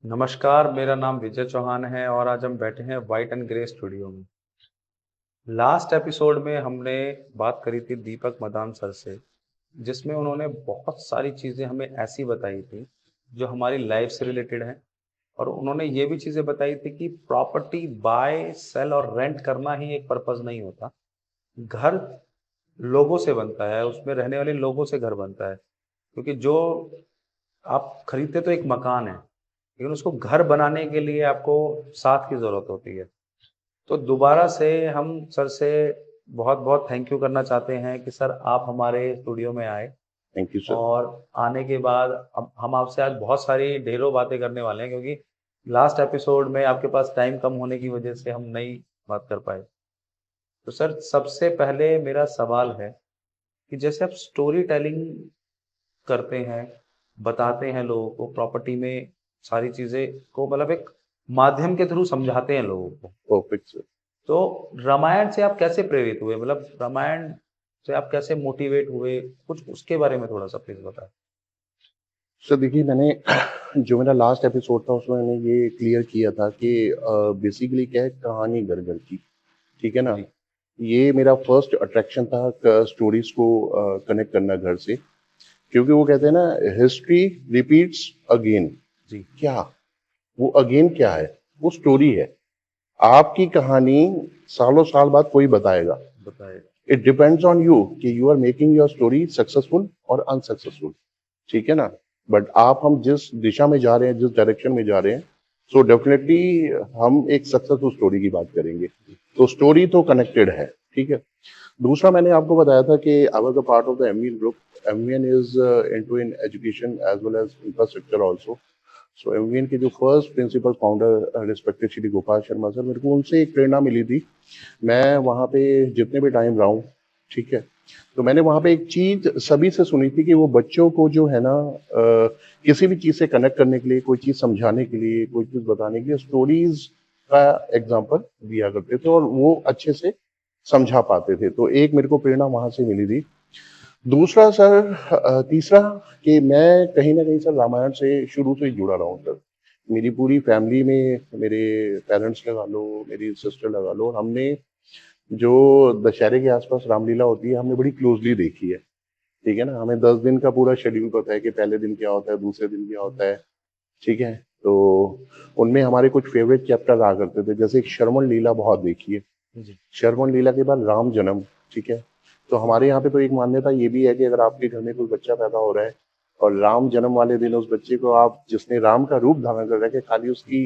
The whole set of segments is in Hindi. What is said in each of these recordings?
नमस्कार, मेरा नाम विजय चौहान है और आज हम बैठे हैं व्हाइट एंड ग्रे स्टूडियो में। लास्ट एपिसोड में हमने बात करी थी दीपक मदान सर से, जिसमें उन्होंने बहुत सारी चीज़ें हमें ऐसी बताई थी, जो हमारी लाइफ से रिलेटेड हैं और उन्होंने ये भी चीज़ें बताई थी कि प्रॉपर्टी बाय, सेल और रेंट करना ही एक पर्पज़ नहीं होता। घर लोगों से बनता है, उसमें रहने वाले लोगों से घर बनता है। क्योंकि जो आप खरीदते तो एक मकान है, लेकिन उसको घर बनाने के लिए आपको साथ की ज़रूरत होती है। तो दोबारा से हम सर से बहुत-बहुत थैंक यू करना चाहते हैं कि सर आप हमारे स्टूडियो में आए थैंक यू सर। और आने के बाद अब हम आपसे आज बहुत सारी ढेरों बातें करने वाले हैं क्योंकि लास्ट एपिसोड में आपके पास टाइम कम होने की वजह से हम नहीं बात कर पाए। तो सर सबसे पहले मेरा सवाल है कि जैसे आप स्टोरी टेलिंग करते हैं, बताते हैं लोगों को प्रॉपर्टी में सारी चीज़ें को मतलब एक माध्यम के थ्रू समझाते हैं लोगों को। Perfect sir. तो रामायण से आप कैसे प्रेरित हुए? मतलब रामायण से आप कैसे मोटिवेट हुए? कुछ उसके बारे में थोड़ा-सा प्लीज़ बताएँ। सर देखिए, मैंने जो मेरा लास्ट एपिसोड था उसमें मैंने ये क्लियर किया था कि बेसिकली क्या है, कहानी घर-घर की, ठीक है ना? जी, ये मेरा फर्स्ट अट्रैक्शन था स्टोरीज को कनेक्ट करना घर से, क्योंकि वो कहते हैं ना, हिस्ट्री रिपीट्स अगेन। जी, क्या वो अगेन क्या है? वो स्टोरी है। आपकी कहानी सालों साल बाद कोई बताएगा। बताइए। इट डिपेंड्स ऑन यू कि you are making your story successful और अनसक्सेसफुल, ठीक है ना? बट हम जिस दिशा में जा रहे हैं, जिस डायरेक्शन में जा रहे हैं, सो डेफिनेटली हम एक सक्सेसफुल स्टोरी की बात करेंगे। तो स्टोरी तो कनेक्टेड है, ठीक है। दूसरा, मैंने आपको बताया था कि I was a part of the MVN group. MVN is into in education as well as infrastructure also. So MVN के जो first principal founder respected Shri Gopal Sharma sir, मेरे को उनसे एक प्रेरणा मिली थी। मैं वहाँ पे जितने भी टाइम रहा हूँ, ठीक है, तो मैंने वहाँ पे एक चीज सभी से सुनी थी कि वो बच्चों को जो है ना, किसी भी चीज से कनेक्ट करने के लिए, कोई चीज समझाने के लिए, कोई चीज बताने के लिए स्टोरीज का एग्जाम्पल दिया करते थे और वो अच्छे से समझा पाते थे। तो एक मेरे को प्रेरणा वहां से मिली थी। दूसरा सर, तीसरा, कि मैं कहीं ना कहीं सर रामायण से शुरू से ही जुड़ा रहा हूँ सर। मेरी पूरी फैमिली में मेरे पेरेंट्स लगा लो, मेरी सिस्टर लगा लो, हमने जो दशहरे के आसपास रामलीला होती है हमने बड़ी क्लोजली देखी है, ठीक है ना। हमें 10 दिन का पूरा शेड्यूल पता है कि पहले दिन क्या होता है, दूसरे दिन क्या होता है, ठीक है। तो उनमें हमारे कुछ फेवरेट चैप्टर आ करते थे, जैसे एक श्रवण लीला बहुत देखी है। जी, श्रवण लीला के बाद राम जन्म, ठीक है। तो हमारे यहाँ पे तो एक मान्यता ये भी है कि अगर आपके घर में कोई बच्चा पैदा हो रहा है और राम जन्म वाले दिन उस बच्चे को आप, जिसने राम का रूप धारण कर रखा है, खाली उसकी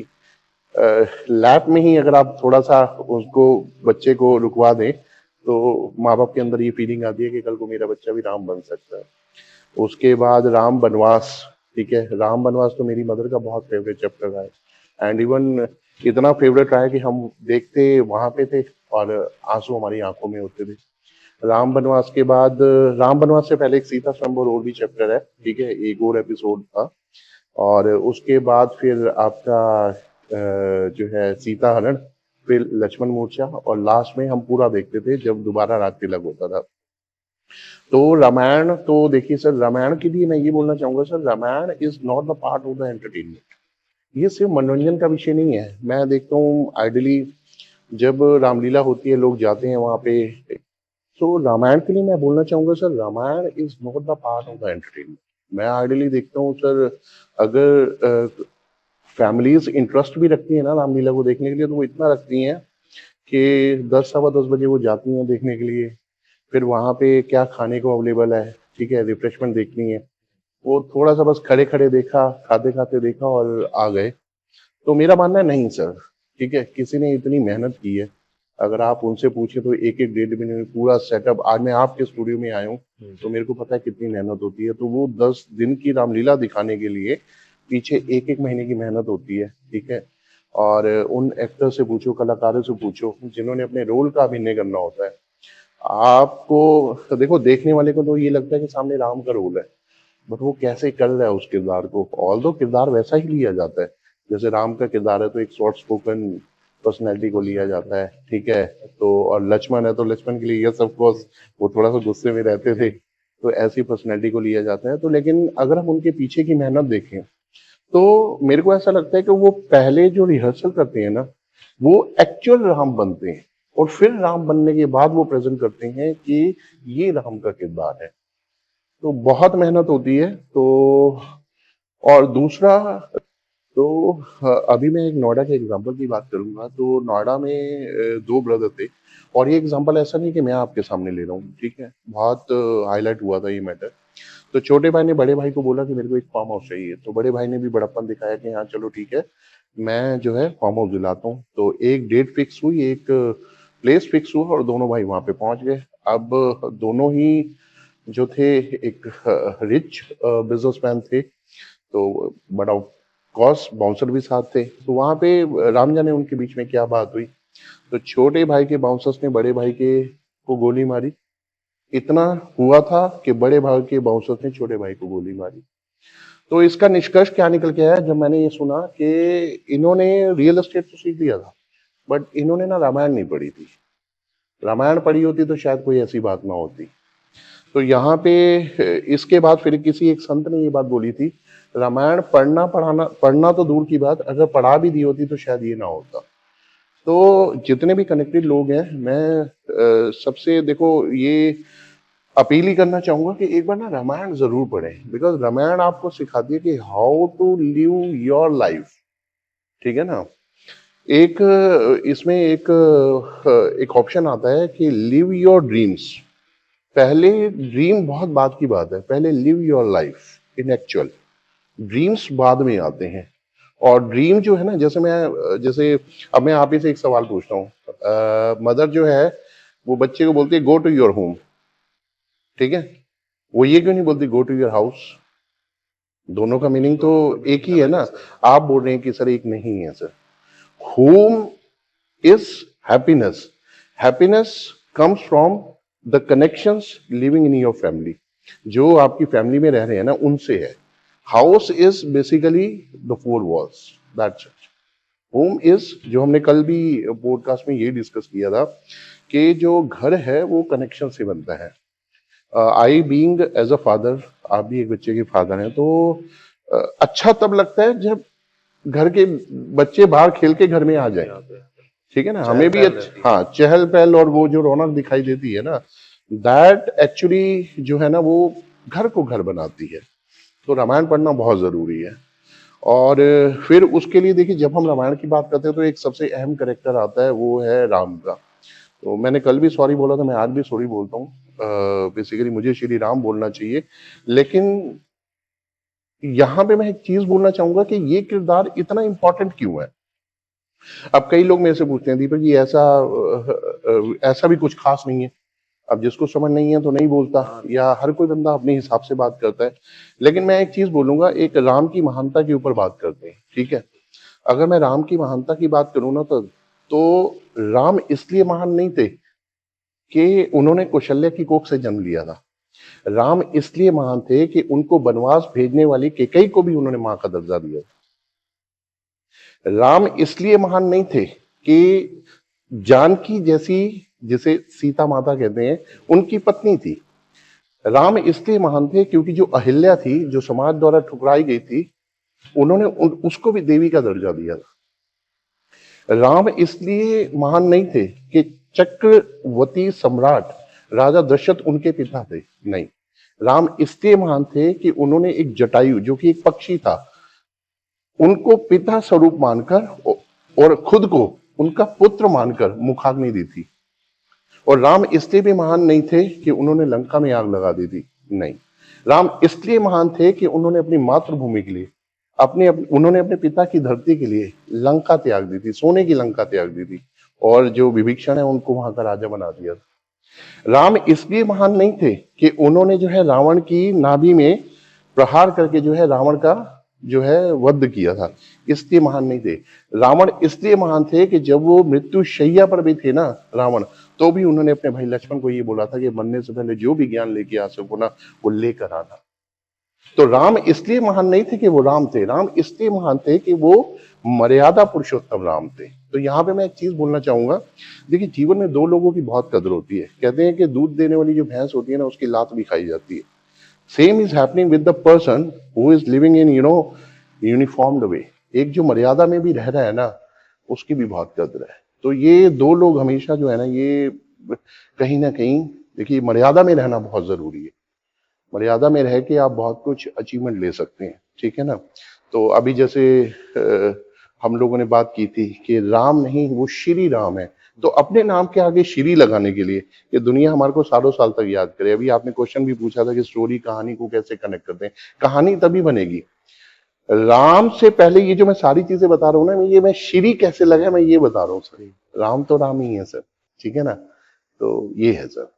लैप में ही अगर आप थोड़ा सा उसको, बच्चे को रुकवा दें, तो माँ बाप के अंदर ये फीलिंग आती है कि कल को मेरा बच्चा भी राम बन सकता है। उसके बाद राम बनवास, ठीक है। राम बनवास तो मेरी मदर का बहुत फेवरेट चैप्टर रहा है, एंड इवन इतना फेवरेट रहा है कि हम देखते वहां पे थे और आंसू हमारी आंखों में होते थे। राम बनवास के बाद, राम बनवास से पहले एक सीता स्वयंवर और भी चैप्टर है, ठीक है, एक और एपिसोड था। और उसके बाद फिर आपका जो है सीता हरण, फिर लक्ष्मण मूर्छा, और लास्ट में हम पूरा देखते थे जब दोबारा राग तिलक होता था। तो रामायण तो देखिए सर, रामायण के लिए मैं ये बोलना चाहूंगा sir, Ramayana is not the part of the entertainment. ये सिर्फ मनोरंजन का विषय नहीं है। मैं देखता हूँ आइडली जब रामलीला होती है, लोग जाते हैं वहां पे। तो रामायण के लिए मैं बोलना चाहूंगा sir, Ramayana is not the part of the entertainment. मैं आइडली देखता हूँ सर, अगर फैमिलीज इंटरेस्ट भी रखती है ना रामलीला को देखने के लिए, तो वो इतना रखती हैं कि 10 सवा 10 बजे वो जाती हैं देखने के लिए। फिर वहां पे क्या खाने को अवेलेबल है, ठीक है, रिफ्रेशमेंट देखनी है, वो थोड़ा सा बस खड़े खड़े देखा, खाते खाते देखा और आ गए। तो मेरा मानना है नहीं सर, ठीक है, किसी ने इतनी मेहनत की है। अगर आप उनसे पूछे तो एक एक 1.5 महीने में पूरा सेटअप, आज मैं आपके स्टूडियो में आया हूँ तो मेरे को पता है कितनी मेहनत होती है। तो वो 10 दिन की रामलीला दिखाने के लिए पीछे एक एक महीने की मेहनत होती है, ठीक है। और उन एक्टर से पूछो, कलाकारों से पूछो, जिन्होंने अपने रोल का अभिनय करना होता है। आपको तो देखो, देखने वाले को तो ये लगता है कि सामने राम का रोल है, बट वो कैसे कर रहा है उस किरदार को। ऑल दो किरदार वैसा ही लिया जाता है, जैसे राम का किरदार है तो एक सॉफ्ट स्पोकन पर्सनैलिटी को लिया जाता है, ठीक है। तो और लक्ष्मण है तो लक्ष्मण के लिए यस ऑफ कोर्स, वो थोड़ा सा गुस्से में रहते थे, तो ऐसी पर्सनैलिटी को लिया जाता है। तो लेकिन अगर हम उनके पीछे की मेहनत देखें, तो मेरे को ऐसा लगता है कि वो पहले जो रिहर्सल करते हैं ना, वो एक्चुअल राम बनते हैं और फिर राम बनने के बाद वो प्रेजेंट करते हैं कि ये राम का किरदार है। तो बहुत मेहनत होती है। तो और दूसरा, तो अभी मैं एक नोएडा के एग्जांपल की बात करूंगा। तो नोएडा में दो ब्रदर थे, और ये एग्जांपल ऐसा नहीं कि मैं आपके सामने ले रहा हूँ, ठीक है, बहुत हाईलाइट हुआ था ये मैटर। तो छोटे भाई ने बड़े भाई को बोला कि मेरे को एक फार्म हाउस चाहिए। तो बड़े भाई ने भी बड़प्पन दिखाया कि हाँ चलो ठीक है, मैं जो है फार्म हाउस दिलाता हूँ। तो एक डेट फिक्स हुई, एक प्लेस फिक्स हुआ, और दोनों भाई वहां पे पहुंच गए। अब दोनों ही जो थे, एक रिच बिजनेसमैन थे, तो बड़ा कॉस्ट बाउंसर भी साथ थे। तो वहां पे राम जाने उनके बीच में क्या बात हुई। तो छोटे भाई के बाउंसर्स ने बड़े भाई के को गोली मारी। इतना हुआ था कि बड़े भाई के बाउंसर्स ने छोटे भाई को गोली मारी। तो इसका निष्कर्ष क्या निकल के आया, जब मैंने ये सुना कि इन्होंने रियल एस्टेट तो सीख लिया था, बट इन्होंने ना रामायण नहीं पढ़ी थी। रामायण पढ़ी होती तो शायद कोई ऐसी बात ना होती। तो यहाँ पे इसके बाद फिर किसी एक संत ने ये बात बोली थी, रामायण पढ़ना तो दूर की बात, अगर पढ़ा भी दी होती तो शायद ये ना होता। तो जितने भी कनेक्टेड लोग हैं, मैं सबसे देखो ये अपील ही करना चाहूंगा कि एक बार ना रामायण जरूर पढ़ें, बिकॉज रामायण आपको सिखाती है कि how to live your life. ठीक है ना। एक इसमें एक ऑप्शन आता है कि लिव योर ड्रीम्स। पहले ड्रीम बहुत बात की बात है, पहले live your life in actual. Dreams बाद में आते हैं। और ड्रीम जो है ना, जैसे अब मैं आप ही से एक सवाल पूछता हूँ। मदर जो है वो बच्चे को बोलती है गो टू योर होम, ठीक है, वो ये क्यों नहीं बोलती गो टू योर हाउस? दोनों का मीनिंग तो एक ही है ना। आप बोल रहे हैं कि सर एक नहीं है sir. Home is happiness. Happiness comes from the connections living in your family. जो आपकी फैमिली में रह रहे हैं ना, उनसे है। House is basically the four walls, that's it. Home is, जो हमने कल भी पॉडकास्ट में ये डिस्कस किया था, कि जो घर है वो कनेक्शन से बनता है। I being as a father, आप भी एक बच्चे के फादर हैं, तो अच्छा तब लगता है जब घर के बच्चे बाहर खेल के घर में आ जाए। ठीक है ना, हमें भी अच्छा, हाँ, चहल पहल और वो जो रौनक दिखाई देती है ना, दैट एक्चुअली जो है ना, वो घर को घर बनाती है। तो रामायण पढ़ना बहुत जरूरी है। और फिर उसके लिए देखिए, जब हम रामायण की बात करते हैं तो एक सबसे अहम करेक्टर आता है, वो है राम का। तो मैंने कल भी सॉरी बोला था, मैं आज भी सॉरी बोलता हूँ। बेसिकली मुझे श्री राम बोलना चाहिए, लेकिन यहाँ पे मैं एक चीज बोलना चाहूंगा कि ये किरदार इतना इंपॉर्टेंट क्यों है। अब कई लोग मेरे से पूछते हैं, दीपक जी ऐसा भी कुछ खास नहीं है। अब जिसको समझ नहीं है तो नहीं बोलता, या हर कोई बंदा अपने हिसाब से बात करता है। लेकिन मैं एक चीज बोलूंगा, एक राम की महानता के ऊपर बात करते हैं, ठीक है। अगर मैं राम की महानता की बात करूँ ना, तो राम इसलिए महान नहीं थे कि उन्होंने कौशल्या की कोख से जन्म लिया था। राम इसलिए महान थे कि उनको वनवास भेजने वाली केकई को भी उन्होंने मां का दर्जा दिया था। राम इसलिए महान नहीं थे कि जानकी जैसी, जिसे सीता माता कहते हैं, उनकी पत्नी थी। राम इसलिए महान थे क्योंकि जो अहिल्या थी, जो समाज द्वारा ठुकराई गई थी, उन्होंने उसको भी देवी का दर्जा दिया था। राम इसलिए महान नहीं थे कि चक्रवर्ती सम्राट राजा दशरथ उनके पिता थे, नहीं। राम इसलिए महान थे कि उन्होंने एक जटायु, जो कि एक पक्षी था, उनको पिता स्वरूप मानकर और खुद को उनका पुत्र मानकर मुखाग्नि दी थी। और राम इसलिए भी महान नहीं थे कि उन्होंने लंका में आग लगा दी थी, नहीं। राम इसलिए महान थे कि उन्होंने अपनी मातृभूमि के लिए, उन्होंने अपने पिता की धरती के लिए लंका त्याग दी थी, सोने की लंका त्याग दी थी, और जो विभीषण है उनको वहां का राजा बना दिया था। राम इसलिए महान नहीं थे कि उन्होंने जो है रावण की नाभि में प्रहार करके जो है रावण का जो है वध किया था, इसलिए महान नहीं थे। रावण इसलिए महान थे कि जब वो मृत्यु शैया पर भी थे ना रावण, तो भी उन्होंने अपने भाई लक्ष्मण को ये बोला था कि मरने से पहले जो भी ज्ञान लेके आ सको ना, वो लेकर आना। तो राम इसलिए महान नहीं थे कि वो राम थे, राम इसलिए महान थे कि वो मर्यादा पुरुषोत्तम राम थे। तो यहाँ पे मैं एक चीज बोलना चाहूंगा, देखिए, जीवन में दो लोगों की बहुत कदर होती है। कहते हैं कि दूध देने वाली जो भैंस होती है ना, उसकी लात भी खाई जाती है। Same is happening with the person who is living in uniformed way, एक जो मर्यादा में भी रह रहा है ना, उसकी भी बहुत कद्र है। तो ये दो लोग हमेशा जो है ना, ये कहीं ना कहीं, देखिए मर्यादा में रहना बहुत जरूरी है। मर्यादा में रह के आप बहुत कुछ अचीवमेंट ले सकते हैं, ठीक है ना। तो अभी जैसे हम लोगों ने बात की थी कि राम नहीं, वो श्री राम है। तो अपने नाम के आगे श्री लगाने के लिए ये दुनिया हमारे को सालों साल तक याद करे। अभी आपने क्वेश्चन भी पूछा था कि स्टोरी कहानी को कैसे कनेक्ट करते हैं। कहानी तभी बनेगी, राम से पहले ये जो मैं सारी चीजें बता रहा हूँ ना, ये मैं श्री कैसे लगा मैं ये बता रहा हूँ सर। राम तो राम ही है सर, ठीक है ना। तो ये है सर।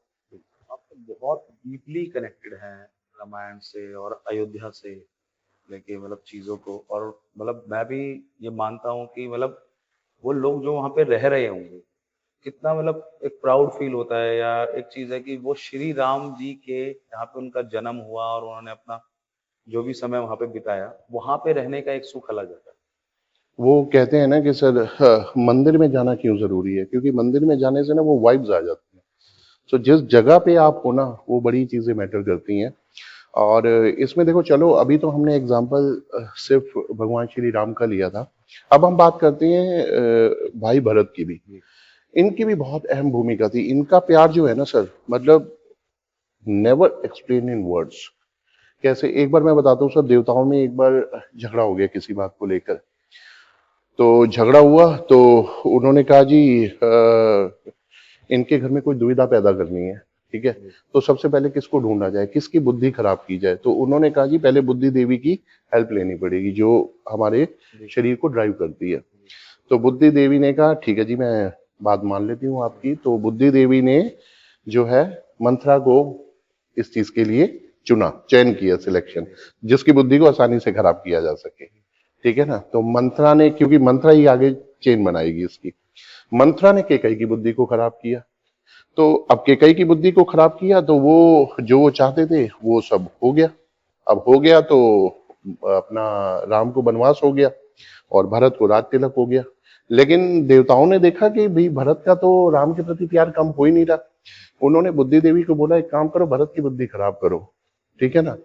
आप तो बहुत डीपली कनेक्टेड हैं रामायण से और अयोध्या से लेके मतलब चीजों को, और मतलब मैं भी ये मानता हूँ कि मतलब वो लोग जो वहाँ पे रह रहे होंगे, कितना मतलब एक प्राउड फील होता है। या एक चीज है कि वो श्री राम जी के यहाँ पे उनका जन्म हुआ और उन्होंने अपना जो भी समय वहाँ पे बिताया, वहाँ पे रहने का एक सुख अलग है। वो कहते हैं ना कि सर, मंदिर में जाना क्यों जरूरी है, क्योंकि मंदिर में जाने से ना वो वाइब्स आ जाती हैं। तो जिस जगह पे आप हो ना, वो बड़ी चीजें मैटर करती हैं। और इसमें देखो, चलो अभी तो हमने एग्जांपल सिर्फ भगवान श्री राम का लिया था। अब हम बात करते हैं भाई भरत की भी। इनकी भी बहुत अहम भूमिका थी। इनका प्यार जो है ना सर, मतलब नेवर एक्सप्लेन इन वर्ड्स। कैसे, एक बार मैं बताता हूँ सर, देवताओं में एक बार झगड़ा हो गया किसी बात को लेकर। तो झगड़ा हुआ तो उन्होंने कहा जी, इनके घर में कोई दुविधा पैदा करनी है, ठीक है। तो सबसे पहले किसको ढूंढा जाए, किसकी बुद्धि खराब की जाए। तो उन्होंने कहा जी पहले बुद्धि देवी की हेल्प लेनी पड़ेगी, जो हमारे शरीर को ड्राइव करती है। तो बुद्धि देवी ने कहा ठीक है जी, मैं बात मान लेती हूँ आपकी। तो बुद्धि देवी ने जो है मंथरा को इस चीज के लिए चुना, चयन किया, सिलेक्शन, जिसकी बुद्धि को आसानी से खराब किया जा सके, ठीक है ना। तो मंथरा ने, क्योंकि मंथरा ही आगे चेन बनाएगी इसकी, मंथरा ने केकई की बुद्धि को खराब किया। तो अब केकई की बुद्धि को खराब किया तो वो जो वो चाहते थे वो सब हो गया। अब हो गया तो अपना राम को वनवास हो गया और भरत को राज तिलक हो गया। लेकिन देवताओं ने देखा कि भाई भरत का तो राम के प्रति प्यार कम हो ही नहीं रहा। उन्होंने बुद्धि देवी को बोला एक काम करो, भरत की बुद्धि खराब करो, ठीक है ना।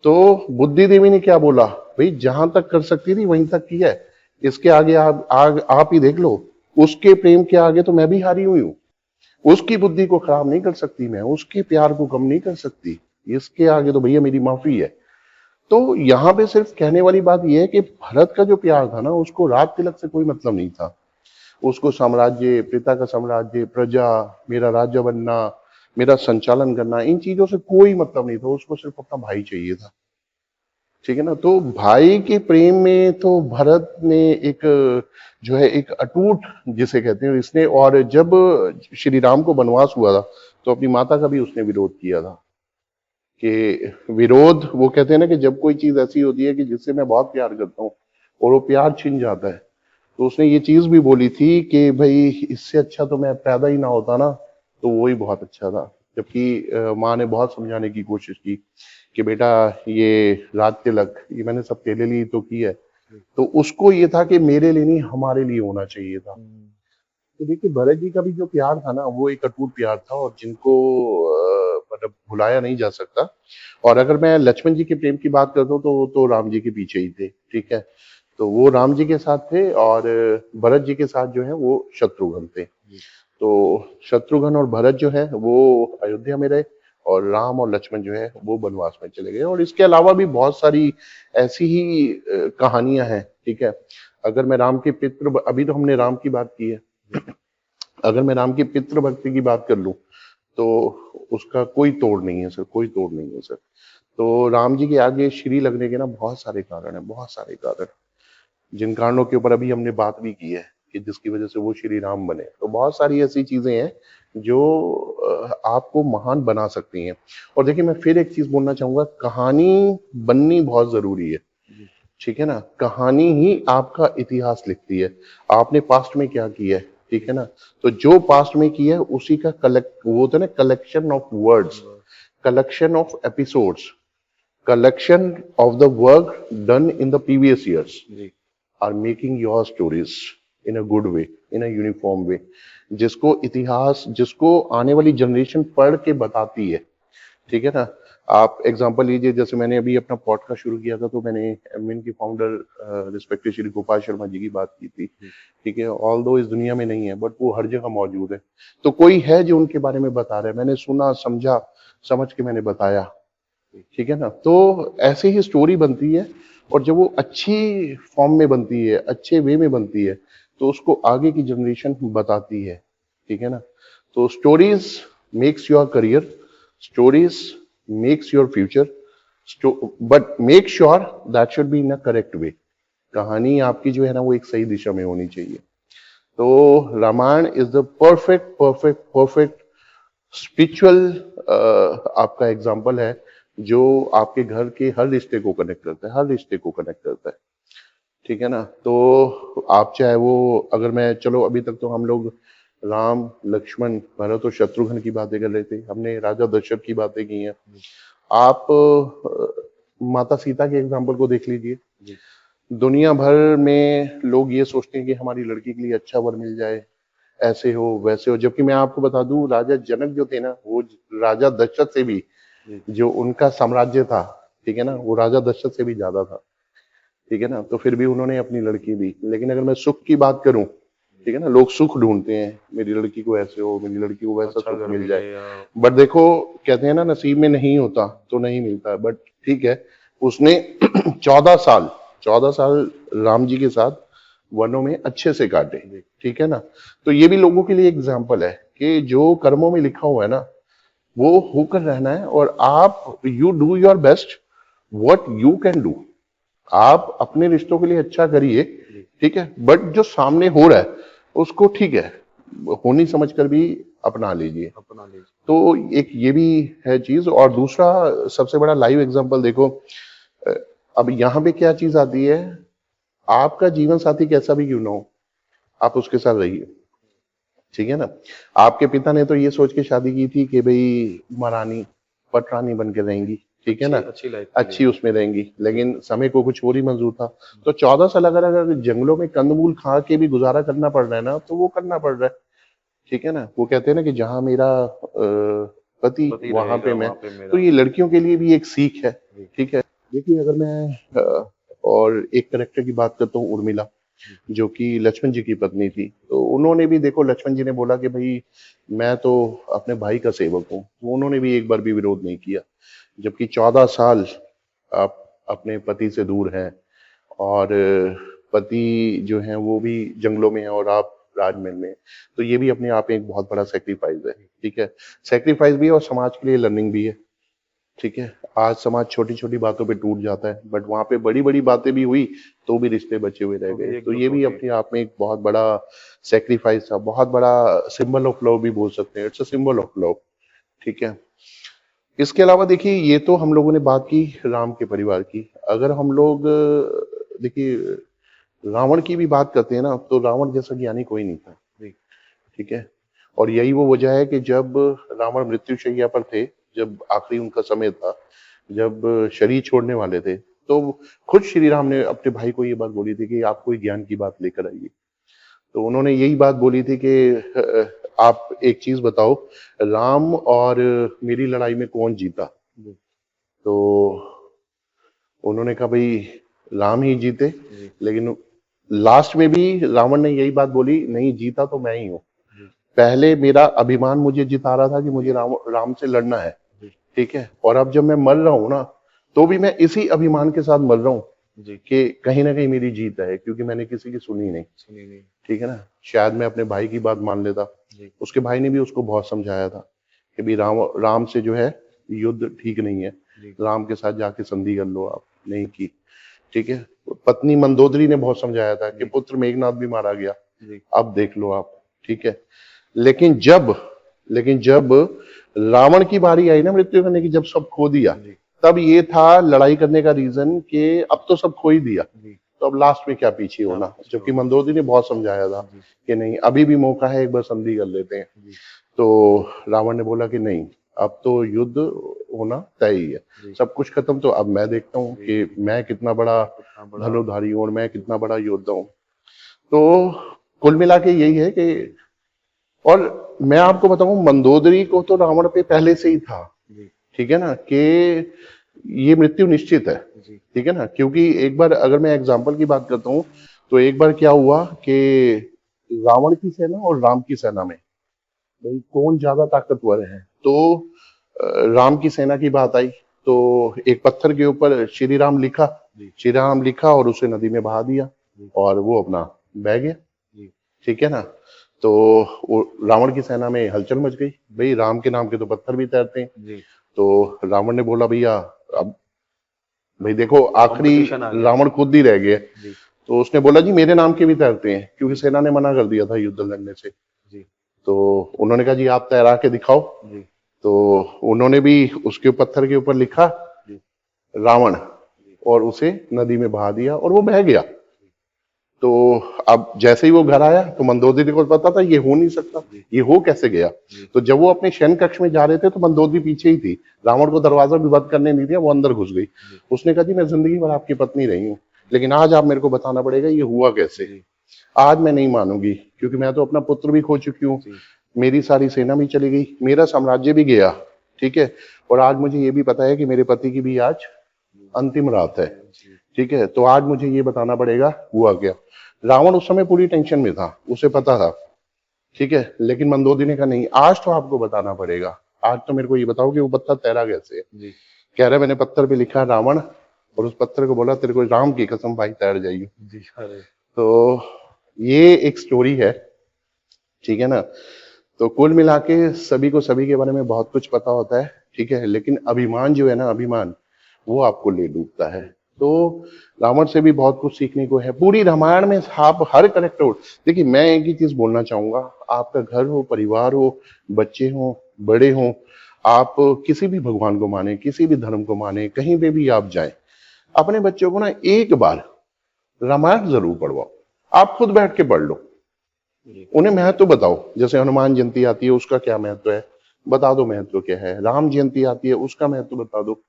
तो बुद्धि देवी ने क्या बोला, भाई जहां तक कर सकती थी वहीं तक किया है, इसके आगे आप ही देख लो। उसके प्रेम के आगे तो मैं भी हारी हुई हूं। उसकी बुद्धि को खराब नहीं कर सकती मैं, उसके प्यार को कम नहीं कर सकती, इसके आगे तो भैया मेरी माफी है। तो यहाँ पे सिर्फ कहने वाली बात यह है कि भरत का जो प्यार था ना, उसको राज तिलक से कोई मतलब नहीं था। उसको साम्राज्य, पिता का साम्राज्य, प्रजा, मेरा राज्य बनना, मेरा संचालन करना, इन चीजों से कोई मतलब नहीं था। उसको सिर्फ अपना भाई चाहिए था, ठीक है ना। तो भाई के प्रेम में तो भरत ने एक जो है एक अटूट, जिसे कहते हैं इसने, और जब श्री राम को वनवास हुआ था तो अपनी माता का भी उसने विरोध किया था। कि विरोध, वो कहते हैं ना कि जब कोई चीज ऐसी होती है कि जिससे मैं बहुत प्यार करता हूँ और वो प्यार छिन जाता है, तो उसने ये चीज भी बोली थी कि भाई इससे अच्छा तो मैं पैदा ही ना होता ना, तो वो ही बहुत अच्छा था। जबकि माँ ने बहुत समझाने की कोशिश की कि बेटा ये राज तिलक ये मैंने सब तेरे लिए तो की है। तो उसको ये था कि मेरे लिए नहीं, हमारे लिए होना चाहिए था। तो देखिए भरत जी का भी जो प्यार था ना, वो एक अटूट प्यार था और जिनको मतलब भुलाया नहीं जा सकता। और अगर मैं लक्ष्मण जी के प्रेम की बात करता हूँ तो वो तो राम जी के पीछे ही थे, ठीक है। तो वो राम जी के साथ थे और भरत जी के साथ जो है वो शत्रुघ्न थे। तो शत्रुघ्न और भरत जो है वो अयोध्या में रहे और राम और लक्ष्मण जो है वो वनवास में चले गए। और इसके अलावा भी बहुत सारी ऐसी ही कहानियां हैं, ठीक है। अगर मैं राम के पितृ, अभी तो हमने राम की बात की है, अगर मैं राम की पितृभक्ति की बात कर लूं तो उसका कोई तोड़ नहीं है सर, कोई तोड़ नहीं है सर। तो राम जी के आगे श्री लगने के ना बहुत सारे कारण है, बहुत सारे कारण, जिन कारणों के ऊपर अभी हमने बात भी की है कि जिसकी वजह से वो श्री राम बने। तो बहुत सारी ऐसी चीजें हैं जो आपको महान बना सकती हैं। और देखिए मैं फिर एक चीज बोलना चाहूंगा, कहानी बननी बहुत जरूरी है, ठीक है ना। कहानी ही आपका इतिहास लिखती है, आपने पास्ट में क्या किया है, ठीक है ना। तो जो पास्ट में किया है उसी का कलेक्ट, वो होता है ना collection of words, collection of episodes, collection of the work done in the previous years are making your stories in a good way, in a uniform way, जिसको इतिहास, जिसको आने वाली जनरेशन पढ़ के बताती है, ठीक है ना। आप एग्जांपल लीजिए, जैसे मैंने अभी अपना पॉडकास्ट शुरू किया था तो मैंने एमविन के फाउंडर रिस्पेक्टेड श्री गोपाल शर्मा जी की बात की थी। ठीक है, ऑल दो इस दुनिया में नहीं है बट वो हर जगह मौजूद है। तो कोई है जो उनके बारे में बता रहा है, मैंने सुना, समझा, समझ के मैंने बताया। ठीक है ना। तो ऐसे ही स्टोरी बनती है, और जब वो अच्छी फॉर्म में बनती है, अच्छे वे में बनती है, तो उसको आगे की जनरेशन बताती है। ठीक है ना। तो stories makes your career, stories makes your future, but make sure that should be in a correct way. कहानी आपकी जो है ना वो एक सही दिशा में होनी चाहिए। तो Ramayana is the perfect perfect perfect spiritual आपका एग्जाम्पल है, जो आपके घर के हर रिश्ते को कनेक्ट करता है, हर रिश्ते को कनेक्ट करता है। ठीक है ना। तो आप चाहे वो, अगर मैं, चलो अभी तक तो हम लोग राम लक्ष्मण भरत और शत्रुघ्न की बातें कर रहे थे, हमने राजा दशरथ की बातें की हैं। आप माता सीता के एग्जाम्पल को देख लीजिए। दुनिया भर में लोग ये सोचते हैं कि हमारी लड़की के लिए अच्छा वर मिल जाए, ऐसे हो वैसे हो, जबकि मैं आपको बता दूं राजा जनक जो थे ना, वो राजा दशरथ से भी, जो उनका साम्राज्य था, ठीक है ना, वो राजा दशरथ से भी ज्यादा था। ठीक है ना। तो फिर भी उन्होंने अपनी लड़की दी। लेकिन अगर मैं सुख की बात करूं, ठीक है ना, लोग सुख ढूंढते हैं, मेरी लड़की को ऐसे हो, मेरी लड़की को वैसा अच्छा सुख घर मिल मिले जाए। या बट देखो, कहते हैं ना, नसीब में नहीं होता तो नहीं मिलता। बट ठीक है, उसने 14 साल 14 साल राम जी के साथ वनों में अच्छे से काटे। ठीक है ना। तो ये भी लोगों के लिए एग्जाम्पल है कि जो कर्मों में लिखा हुआ है ना, वो होकर रहना है, और आप you do your best what you can do. आप अपने रिश्तों के लिए अच्छा करिए, ठीक है, बट जो सामने हो रहा है उसको, ठीक है, होनी समझकर भी अपना लीजिए। अपना लीजिए। तो एक ये भी है चीज। और दूसरा सबसे बड़ा लाइव एग्जांपल देखो, अ, अब यहाँ पे क्या चीज आती है, आपका जीवन साथी कैसा भी क्यों ना हो, आप उसके साथ रहिए। ठीक है ना। आपके पिता ने तो ये सोच के शादी की थी कि भाई महारानी पटरानी बन के रहेंगी, ठीक है ना, अच्छी लाइफ अच्छी उसमें रहेंगी, लेकिन समय को कुछ और ही मंजूर था। तो 14 साल अगर जंगलों में कंदमूल खा के भी गुजारा करना पड़ रहा है ना, तो वो करना पड़ रहा है। ठीक है ना। वो कहते हैं ना कि जहां मेरा पति वहां पे मैं। तो ये लड़कियों के लिए भी एक सीख है। ठीक है। देखिए, अगर मैं और एक करेक्टर की बात करता हूँ, उर्मिला, जो कि लक्ष्मण जी की पत्नी थी। तो उन्होंने भी, देखो, लक्ष्मण जी ने बोला कि भाई मैं तो अपने भाई का सेवक हूँ, तो उन्होंने भी एक बार भी विरोध नहीं किया। जबकि 14 साल आप अपने पति से दूर हैं, और पति जो है वो भी जंगलों में है और आप राजमहल में हैं। तो ये भी अपने आप में एक बहुत बड़ा सेक्रीफाइस है। ठीक है, सेक्रीफाइस भी है और समाज के लिए लर्निंग भी है। ठीक है। आज समाज छोटी छोटी बातों पे टूट जाता है, बट वहां पे बड़ी बड़ी बातें भी हुई तो भी रिश्ते बचे हुए रह गए। तो ये भी अपने आप में एक बहुत बड़ा सेक्रीफाइस था, बहुत बड़ा सिंबल ऑफ लव भी बोल सकते हैं। It's a symbol of love. ठीक है। इसके अलावा देखिए, ये तो हम लोगों ने बात की राम के परिवार की। अगर हम लोग देखिए रावण की भी बात करते हैं ना, तो रावण जैसा ज्ञानी कोई नहीं था। ठीक है। और यही वो वजह है कि जब रावण मृत्युशैया पर थे, जब आखिरी उनका समय था, जब शरीर छोड़ने वाले थे, तो खुद श्री राम ने अपने भाई को ये बात बोली थी कि आप कोई ज्ञान की बात लेकर आइए। तो उन्होंने यही बात बोली थी कि आप एक चीज बताओ, राम और मेरी लड़ाई में कौन जीता। तो उन्होंने कहा भाई राम ही जीते। लेकिन लास्ट में भी रावण ने यही बात बोली, नहीं जीता तो मैं ही हूं। पहले मेरा अभिमान मुझे जिता रहा था कि मुझे राम से लड़ना है। ठीक है। और अब जब मैं मर रहा हूं ना, तो भी मैं इसी अभिमान के साथ मर रहा हूं कि कहीं ना कहीं मेरी जीत है, क्योंकि मैंने किसी की सुनी नहीं। ठीक है ना। शायद मैं अपने भाई की बात मान लेता। उसके भाई ने भी उसको बहुत समझाया था कि भाई राम से जो है युद्ध ठीक नहीं है, राम के साथ जाके संधि कर लो। आप नहीं की। ठीक है। पत्नी मंदोदरी ने बहुत समझाया था कि पुत्र मेघनाथ भी मारा गया, अब देख लो आप। ठीक है। लेकिन जब रावण की बारी आई ना मृत्यु करने की, जब सब खो दिया, तब ये था लड़ाई करने का रीजन कि अब तो सब खो ही दिया, तो अब लास्ट में क्या पीछे होना। जबकि मंदोदरी ने बहुत समझाया था कि नहीं, अभी भी मौका है, एक बार संधि कर लेते हैं। तो रावण ने बोला कि नहीं, अब तो युद्ध होना तय ही है, सब कुछ खत्म। तो अब मैं देखता हूँ कि मैं कितना बड़ा धनुर्धारी हूँ और मैं कितना बड़ा योद्धा हूँ। तो कुल मिला के यही है कि, और मैं आपको बताऊं, मंदोदरी को तो रावण पे पहले से ही था। ठीक है ना, कि ये मृत्यु निश्चित है, जी ठीक है ना। क्योंकि एक बार अगर मैं एग्जाम्पल की बात करता हूँ, तो एक बार क्या हुआ कि रावण की सेना और राम की सेना में भाई कौन ज्यादा ताकतवर है। तो राम की सेना की बात आई, तो एक पत्थर के ऊपर श्री राम लिखा, जी श्री राम लिखा और उसे नदी में बहा दिया जी और वो अपना बह गया, जी ठीक है ना। तो रावण की सेना में हलचल मच गई, भाई राम के नाम के तो पत्थर भी तैरते हैं। जी तो रावण ने बोला भैया अब भाई देखो आखिरी कंपटीशन आ गया। रावण खुद ही रह गया। जी तो उसने बोला जी मेरे नाम के भी तैरते हैं, क्योंकि सेना ने मना कर दिया था युद्ध लड़ने से। जी तो उन्होंने कहा जी आप तैरा के दिखाओ। जी तो उन्होंने भी उसके पत्थर के ऊपर लिखा जी रावण जी और उसे नदी में बहा दिया और वो बह गया। तो अब जैसे ही वो घर आया तो मंदोदरी को पता था ये हो नहीं सकता, जी ये हो कैसे गया। जी तो जब वो अपने शयन कक्ष में जा रहे थे तो मंदोदरी पीछे ही थी, रावण को दरवाजा भी बंद करने नहीं दिया, वो अंदर घुस गई। जी उसने कहा जी मैं जिंदगी भर आपकी पत्नी रही हूँ, लेकिन आज आप मेरे को बताना पड़ेगा ये हुआ कैसे। जी आज मैं नहीं मानूंगी, क्योंकि मैं तो अपना पुत्र भी खो चुकी हूँ, जी मेरी सारी सेना भी चली गई, मेरा साम्राज्य भी गया, ठीक है। और आज मुझे ये भी पता है कि मेरे पति की भी आज अंतिम रात है, जी ठीक है। तो आज मुझे ये बताना पड़ेगा हुआ क्या। रावण उस समय पूरी टेंशन में था, उसे पता था, ठीक है। लेकिन मंदोदरी ने कहा नहीं आज तो आपको बताना पड़ेगा, आज तो मेरे को ये बताओ कि वो पत्थर तैरा कैसे है। जी कह रहा है मैंने पत्थर पे लिखा रावण, और उस पत्थर को बोला तेरे को राम की कसम भाई तैर जाइए। जी अरे तो ये एक स्टोरी है, ठीक है ना। तो कुल मिला के सभी को सभी के बारे में बहुत कुछ पता होता है, ठीक है। लेकिन अभिमान जो है ना, अभिमान वो आपको ले डूबता है। तो रावण से भी बहुत कुछ सीखने को है पूरी रामायण में। आप हर करेक्टर, देखिए मैं एक ही चीज बोलना चाहूंगा, आपका घर हो, परिवार हो, बच्चे हो, बड़े हो, आप किसी भी भगवान को माने, किसी भी धर्म को माने, कहीं पे भी आप जाएं, अपने बच्चों को ना एक बार रामायण जरूर पढ़वाओ। आप खुद बैठ के पढ़ लो, जी उन्हें महत्व बताओ। जैसे हनुमान जयंती आती है उसका क्या महत्व है, बता दो महत्व क्या है। राम जयंती आती है उसका महत्व बता दो,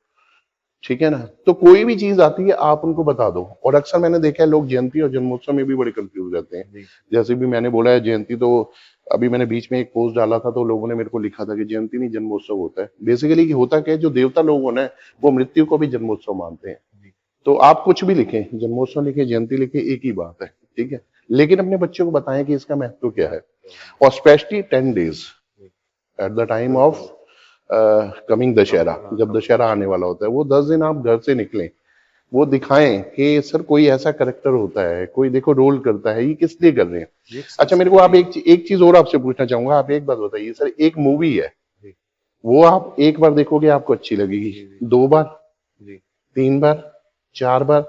ठीक है ना। तो कोई भी चीज आती है आप उनको बता दो। और अक्सर मैंने देखा है लोग जयंती और जन्मोत्सव में भी बड़े कंफ्यूज रहते हैं। जी जैसे भी मैंने बोला है जयंती, तो अभी मैंने बीच में एक पोस्ट डाला था तो लोगों ने मेरे को लिखा था कि जयंती नहीं जन्मोत्सव होता है। बेसिकली होता क्या है, जो देवता लोग हैं ना वो मृत्यु को भी जन्मोत्सव मानते हैं। जी तो आप कुछ भी लिखें, जन्मोत्सव लिखे, जयंती लिखे, एक ही बात है, ठीक है। लेकिन अपने बच्चों को बताएं कि इसका महत्व क्या है। और specially 10 days at the time of बिल्कुल कमिंग दशहरा, हाँ जब दशहरा आने वाला होता है, वो 10 दिन आप घर से निकलें, वो दिखाएं कि सर कोई ऐसा करेक्टर होता है, कोई देखो रोल करता है, ये किस लिए कर रहे हैं। जी अच्छा मेरे को आप एक चीज और आपसे पूछना चाहूंगा। आप एक बात बताइए सर, एक मूवी है जी वो आप एक बार देखोगे आपको अच्छी लगेगी, जी जी 2 बार, जी 3 बार, 4 बार,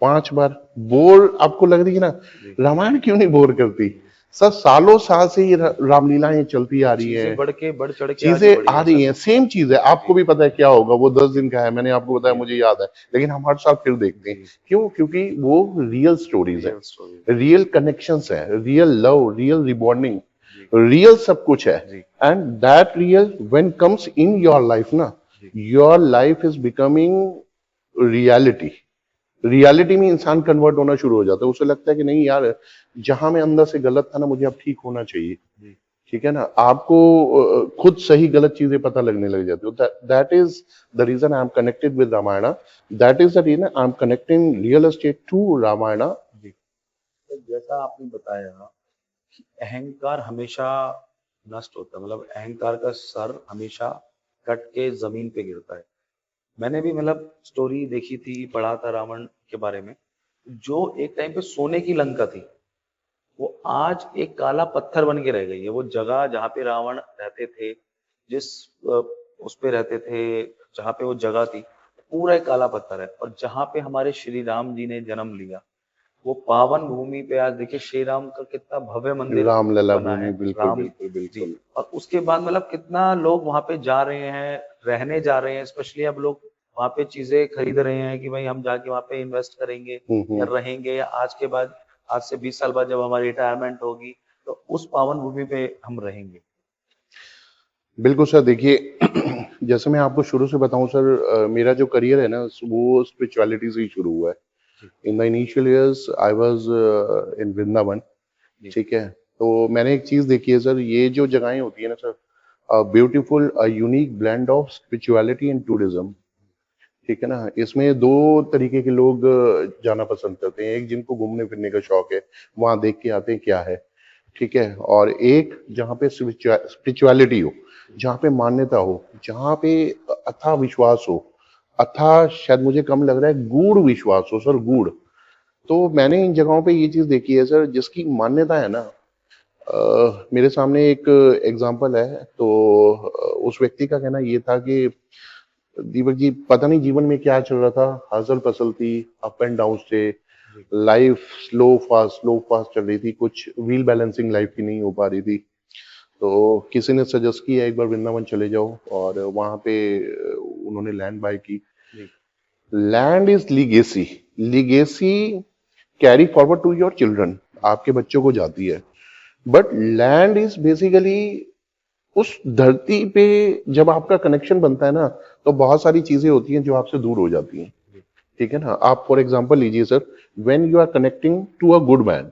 5 बार बोर आपको लग रही है ना। जी रामायण क्यों नहीं बोर करती सर? सालों साल से ये रामलीलाएं चलती आ रही चीजें है, बढ़ चढ़ के आगे चीजें बढ़ी आ है रही सर। हैं, सेम चीज है, आपको जी भी पता है क्या होगा। वो 10 दिन का है, मैंने आपको बताया, जी मुझे याद है, लेकिन हम हर साल फिर देखते हैं। जी क्यों? क्योंकि वो रियल स्टोरीज है, रियल स्टोरी। रियल कनेक्शंस है, रियल लव, रियल रिबॉन्डिंग, जी रियल सब कुछ है। जी and that real when comes in your life ना, जी your life is becoming reality. Reality में इंसान कन्वर्ट होना शुरू हो जाता है, उसे लगता है कि नहीं यार, जहां मैं अंदर से गलत था ना, मुझे अब ठीक होना चाहिए, जी ठीक है ना। आपको खुद सही गलत चीजें पता लगने लग जाती हो। That is the reason I am connected with Ramayan. That is the reason I am connecting real estate to Ramayan. जी। तो जैसा आपने बताया कि अहंकार हमेशा नष्ट होता है, मतलब अहंकार का सर हमेशा कट के जमीन पे गिरता है। मैंने भी मतलब स्टोरी देखी थी, पढ़ा था रावण के बारे में, जो एक टाइम पे सोने की लंका थी, वो आज एक काला पत्थर बन के रह गई है। वो जगह जहाँ पे रावण रहते थे, जिस उस पे रहते थे, जहाँ पे वो जगह थी, पूरा एक काला पत्थर है। और जहाँ पे हमारे श्री राम जी ने जन्म लिया, वो पावन भूमि पे आज देखिए श्री राम का कितना भव्य मंदिर रामलला बना है। भूमि, बिल्कुल राम बिल्कुल जी। बिल्कुल। और उसके बाद मतलब कितना लोग वहां पे जा रहे हैं, रहने जा रहे हैं। स्पेशली अब लोग वहां पे चीजें खरीद रहे हैं कि भाई हम जाके वहां पे इन्वेस्ट करेंगे या हम्म। रहेंगे, या आज के बाद, आज से 20 साल बाद जब हमारी रिटायरमेंट होगी तो उस पावन भूमि पे हम रहेंगे। बिल्कुल सर, देखिए जैसे मैं आपको शुरू से बताऊं सर, मेरा जो करियर है ना वो स्पिरिचुअलिटी से ही शुरू हुआ है। जी in the initial years I was in Vrindavan, जी ठीक है। तो मैंने एक चीज देखी है सर, ये जो जगहें होती है ना sir, beautiful unique blend of spirituality and tourism. ठीक है ना, इसमें दो तरीके के लोग जाना पसंद करते हैं। एक जिनको घूमने फिरने का शौक है, वहां देख के आते हैं क्या है, ठीक है, और एक जहाँ पे स्पिरिचुअलिटी हो, जहाँ पे मान्यता हो, जहाँ पे अथाह विश्वास हो, अथाह शायद मुझे कम लग रहा है, गूढ़ विश्वास हो सर, गूढ़। तो मैंने इन जगहों पे ये चीज देखी है सर, जिसकी मान्यता है ना। मेरे सामने एक एग्जाम्पल है, तो उस व्यक्ति का कहना ये था कि दीपक जी पता नहीं जीवन में क्या चल रहा था, हसल पसल थी, अप एंड डाउन थे, लाइफ स्लो फास्ट चल रही थी, कुछ व्हील बैलेंसिंग लाइफ की नहीं हो पा रही थी। तो किसी ने सजेस्ट किया एक बार वृंदावन चले जाओ, और वहां पे उन्होंने लैंड बाय की। Land is legacy, legacy carry forward to your children, आपके बच्चों को जाती है। बट लैंड इज बेसिकली उस धरती पे जब आपका कनेक्शन बनता है ना, तो बहुत सारी चीजें होती हैं जो आपसे दूर हो जाती हैं। ठीक है ना, आप फॉर एग्जांपल लीजिए sir, when you are connecting to a good man,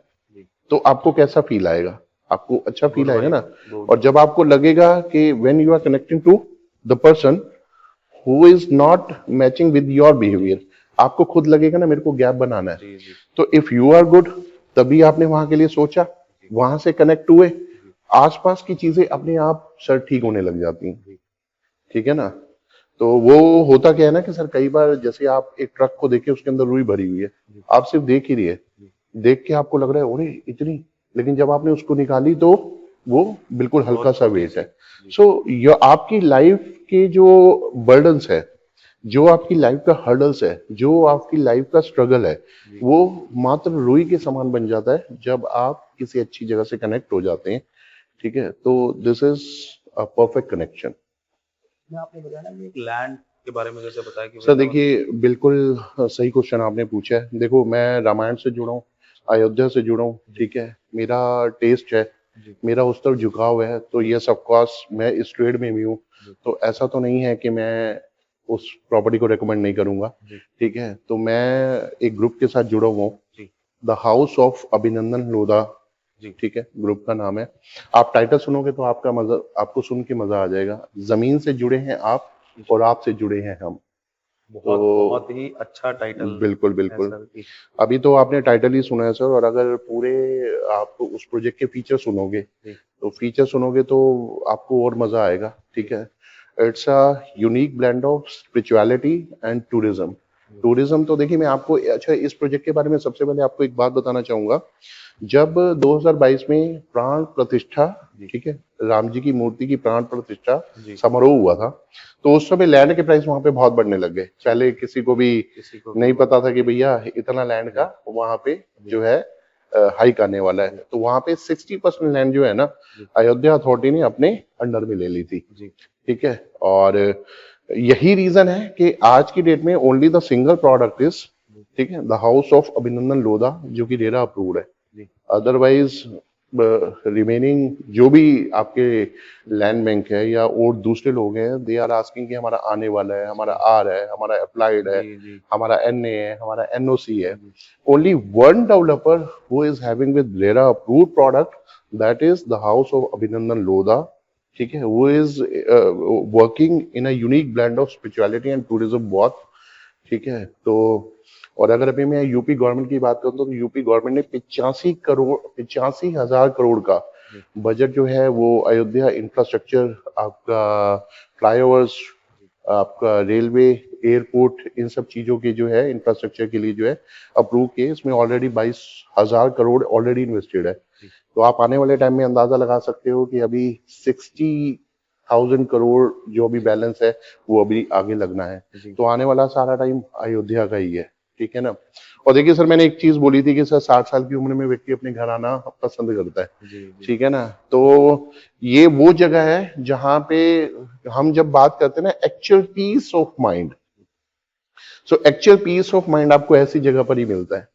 तो आपको कैसा फील आएगा? आपको अच्छा फील आएगा ना। और जब आपको लगेगा कि when you are connecting to the person who is not matching with your behaviour, आपको खुद लगेगा ना मेरे को गैप बनाना है। तो इफ यू आर गुड, तभी आपने वहां के लिए सोचा, वहां से कनेक्ट हुए, आसपास की चीजें अपने आप सर ठीक होने लग जाती हैं। ठीक है ना, तो वो होता क्या है ना कि सर कई बार जैसे आप एक ट्रक को देखिए, उसके अंदर रुई भरी हुई है, आप सिर्फ देख ही रही है, देख के आपको लग रहा है अरे इतनी, लेकिन जब आपने उसको निकाली तो वो बिल्कुल हल्का सा वेट है। सो ये आपकी लाइफ के जो बर्डन्स है, जो आपकी लाइफ का हर्डल्स है, जो आपकी लाइफ का स्ट्रगल है, वो मात्र रुई के समान बन जाता है जब आप किसी अच्छी जगह से कनेक्ट हो जाते हैं। ठीक है, तो this is a perfect connection. आपने बताया ना कि एक लैंड के बारे में जैसे बताया कि सर देखिए, बिल्कुल सही क्वेश्चन आपने पूछा है। देखो, मैं रामायण से जुड़ा हूँ, अयोध्या से जुड़ा हूँ, ठीक है, मेरा टेस्ट है, मेरा उस तरफ झुकाव है, तो यस ऑफ कोर्स मैं इस ट्रेड में भी हूँ, तो ऐसा तो नहीं है कि मैं उस प्रॉपर्टी को रेकमेंड नहीं करूंगा। ठीक है, तो मैं एक ग्रुप के साथ जुड़ा हुआ हूँ, the house of Abhinandan Lodha, ठीक है, ग्रुप का नाम है। आप टाइटल सुनोगे तो आपका मजा, आपको सुन के मजा आ जाएगा। जमीन से जुड़े हैं आप और आपसे जुड़े हैं हम। बहुत ही अच्छा टाइटल। बिल्कुल बिल्कुल, अभी तो आपने टाइटल ही सुना है सर, और अगर पूरे आप उस प्रोजेक्ट के फीचर सुनोगे, तो फीचर सुनोगे तो आपको और मजा आएगा। ठीक है, it's a unique blend of spirituality and tourism. Tourism तो देखिए, मैं आपको अच्छा इस प्रोजेक्ट के बारे में सबसे पहले आपको एक बात बताना चाहूंगा। जब 2022 में प्राण प्रतिष्ठा, ठीक है, राम जी की मूर्ति की प्राण प्रतिष्ठा समारोह हुआ था, तो उस समय लैंड के प्राइस वहां पे बहुत बढ़ने लग गए। पहले किसी को भी नहीं पता था कि भैया इतना लैंड का वहां पे जो है हाइक आने वाला है। तो वहां पे 60% लैंड जो है ना, अयोध्या अथॉरिटी ने अपने अंडर में ले ली थी। ठीक है, और यही रीजन है कि आज की डेट में only the single product is, ठीक है, the house of Abhinandan Lodha, जो कि रेरा अप्रूव्ड है। अदरवाइज रिमेनिंग जो भी आपके लैंड बैंक है या और दूसरे लोग हैं, दे आर आस्किंग कि हमारा आने वाला है, हमारा आर है, हमारा अप्लाइड है, हमारा एनए है, हमारा एनओसी है। Only one developer who is having with RERA approved product, that is the house of Abhinandan Lodha. ठीक है, who is working in a unique blend of spirituality and tourism both. ठीक है, तो और अगर अभी मैं यूपी गवर्नमेंट की बात करूं तो यूपी गवर्नमेंट ने 85,000 करोड़ का बजट जो है वो अयोध्या इंफ्रास्ट्रक्चर, आपका फ्लाईओवर्स, आपका रेलवे, एयरपोर्ट, इन सब चीजों के जो है इंफ्रास्ट्रक्चर के लिए जो है अप्रूव किए। इसमें ऑलरेडी 22,000 करोड़ ऑलरेडी इन्वेस्टेड है। तो आप आने वाले टाइम में अंदाजा लगा सकते हो कि अभी 60,000 करोड़ जो अभी बैलेंस है वो अभी आगे लगना है। तो आने वाला सारा टाइम अयोध्या का ही है। ठीक है ना, और देखिए सर, मैंने एक चीज बोली थी कि सर 60 साल की उम्र में व्यक्ति अपने घर आना पसंद करता है। ठीक है ना, तो ये वो जगह है जहां पे हम जब बात करते हैं ना actual peace of mind, so actual peace of mind आपको ऐसी जगह पर ही मिलता है।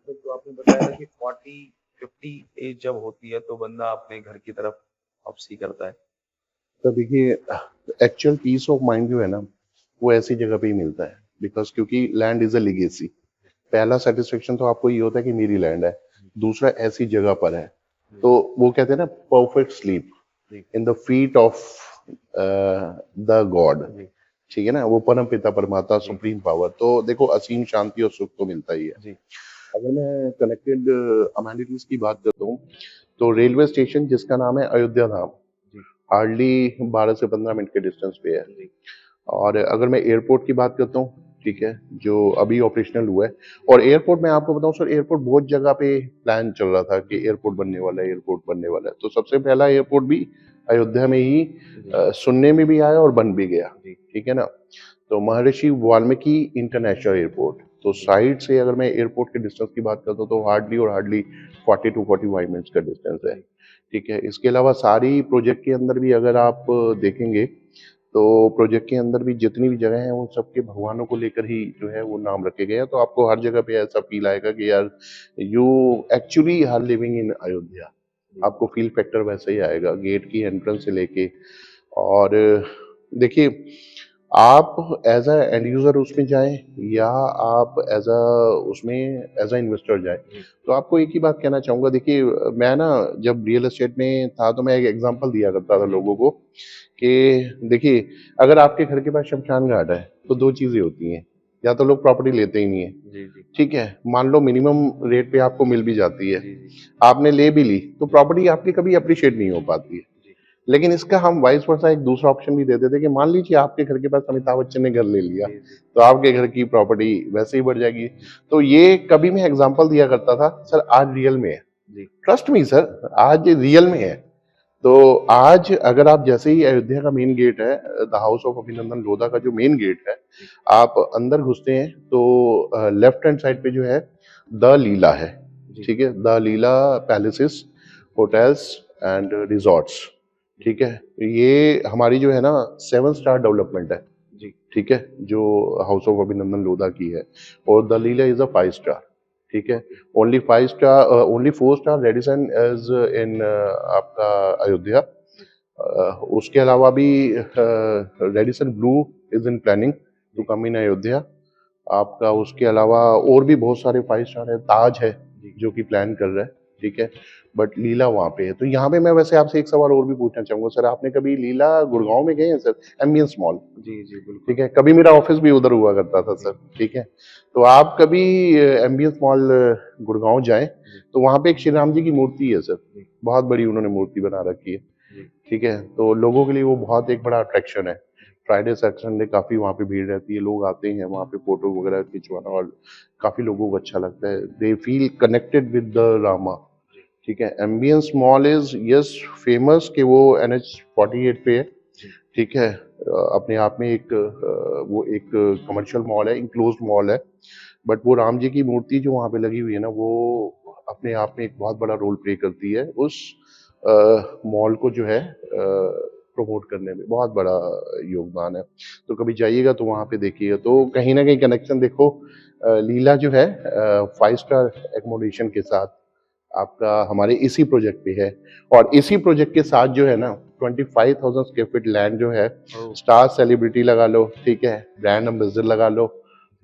तो आपने बताया कि 40-50 एज जब होती है तो बंदा अपने घर की तरफ वापसी करता है। तो देखिए, एक्चुअल पीस ऑफ माइंड जो है ना, वो ऐसी जगह पे ही मिलता है, बिकॉज क्योंकि लैंड इज अ लीगेसी। पहला सेटिस्फेक्शन तो आपको ये होता है कि मेरी लैंड है, दूसरा ऐसी जगह पर है। तो वो कहते हैं ना perfect sleep in the feet of the god, जी ठीक है ना, वो परम पिता परमात्मा, सुप्रीम पावर। तो देखो असीम शांति और सुख तो मिलता ही है। जी अगर मैं कनेक्टेड अमेनिटीज की बात करता हूँ, तो रेलवे स्टेशन जिसका नाम है अयोध्या धाम, जी हार्डली 12 से 15 मिनट के डिस्टेंस पे है। जी और अगर मैं एयरपोर्ट की बात करता हूँ, ठीक है, जो अभी ऑपरेशनल हुआ है, और एयरपोर्ट में आपको बताऊं सर, एयरपोर्ट बहुत जगह पे प्लान चल रहा था कि एयरपोर्ट बनने वाला है, एयरपोर्ट बनने वाला है। तो सबसे पहला एयरपोर्ट भी अयोध्या में ही जी सुनने में भी आया और बन भी गया, जी ठीक है ना। तो महर्षि वाल्मीकि इंटरनेशनल एयरपोर्ट, तो जी साइड से अगर मैं एयरपोर्ट के डिस्टेंस की बात करता हूँ तो हार्डली और हार्डली 40 टू 45 मिनट्स का डिस्टेंस है, जी ठीक है। इसके अलावा सारी प्रोजेक्ट के अंदर भी अगर आप देखेंगे, तो प्रोजेक्ट के अंदर भी जितनी भी जगह हैं, उन सबके भगवानों को लेकर ही जो है वो नाम रखे गए हैं। तो आपको हर जगह पे ऐसा फील आएगा कि यार you actually are living in Ayodhya. जी आपको फील फैक्टर वैसे ही आएगा, गेट की एंट्रेंस से लेके। और देखिए, आप एज अ एंड यूजर उसमें जाएं, या आप एज अ उसमें एज अ इन्वेस्टर जाएं, जी तो आपको एक ही बात कहना चाहूंगा। देखिए, मैं ना जब रियल एस्टेट में था तो मैं एक एग्जांपल दिया करता था जी लोगों को कि देखिए, अगर आपके घर के पास शमशान घाट है तो दो चीजें होती हैं, या तो लोग प्रॉपर्टी लेते ही नहीं है, जी जी ठीक है, मान लो मिनिमम रेट पे आपको मिल भी जाती है, जी जी आपने ले भी ली, तो प्रॉपर्टी आपकी कभी अप्रिशिएट नहीं हो पाती है। जी लेकिन इसका हम वाइस वर्सा एक दूसरा ऑप्शन भी देते थे कि मान लीजिए आपके घर के पास अमिताभ बच्चन ने घर ले लिया, जी जी तो आपके घर की प्रॉपर्टी वैसे ही बढ़ जाएगी। जी तो ये कभी मैं एग्जांपल दिया करता था, सर आज रियल में है, जी ट्रस्ट मी सर, आज रियल में है। तो आज अगर आप जैसे ही अयोध्या का मेन गेट है, the house of Abhinandan Lodha का जो मेन गेट है, जी आप अंदर घुसते हैं तो लेफ्ट हैंड साइड पे जो है द लीला है, जी ठीक है, the Leela palaces, hotels and resorts, ठीक है। ये हमारी जो है ना 7 स्टार डेवलपमेंट है, जी ठीक है, जो हाउस ऑफ अभिनंदन लोधा की है। और the Leela is a 5 star, ठीक है। Okay only 5 star, only 4 star Radisson is in आपका अयोध्या। जी उसके अलावा भी Radisson Blu is in planning to जी कम इन अयोध्या आपका। उसके अलावा और भी बहुत सारे 5 स्टार है, ताज है जी जो कि प्लान कर रहा है, ठीक है। बट लीला वहाँ पे है। तो यहाँ पे मैं वैसे आपसे एक सवाल और भी पूछना चाहूंगा सर, आपने कभी लीला गुड़गांव में गए हैं सर, एम्बियंस मॉल, जी जी बिल्कुल ठीक है, कभी मेरा ऑफिस भी उधर हुआ करता था जी सर, ठीक है। तो आप कभी एम्बियंस मॉल गुड़गांव जाएं, जी तो वहाँ पे एक श्री राम जी की मूर्ति है सर, जी बहुत बड़ी उन्होंने मूर्ति बना रखी है, जी ठीक है। तो लोगों के लिए वो बहुत एक बड़ा अट्रैक्शन है। फ्राइडे संडे काफी वहाँ पे भीड़ रहती है, लोग आते हैं वहाँ पे फोटो वगैरह खिंचवाना, और काफी लोगों को अच्छा लगता है, they feel connected with the Rama, जी ठीक है। Ambience mall is yes famous कि वो NH 48 पे है, जी ठीक है। अपने आप में एक वो एक कमर्शियल मॉल है, इंक्लोज्ड मॉल है। बट वो राम जी की मूर्ति जो वहाँ पे लगी हुई है ना, वो अपने आप में एक बहुत बड़ा रोल प्ले करती है उस मॉल को जो है प्रमोट करने में, बहुत बड़ा योगदान है। तो कभी जाइएगा तो वहाँ पे देखिएगा, तो कहीं ना कहीं कनेक्शन देखो। लीला जो है 5 स्टार एकोमोडेशन के साथ आपका हमारे इसी प्रोजेक्ट पे है। और इसी प्रोजेक्ट के साथ जो है ना 25,000 स्क्वायर फीट लैंड जो है, ओ स्टार सेलिब्रिटी लगा लो, ठीक है, ब्रांड एम्बेसडर लगा लो,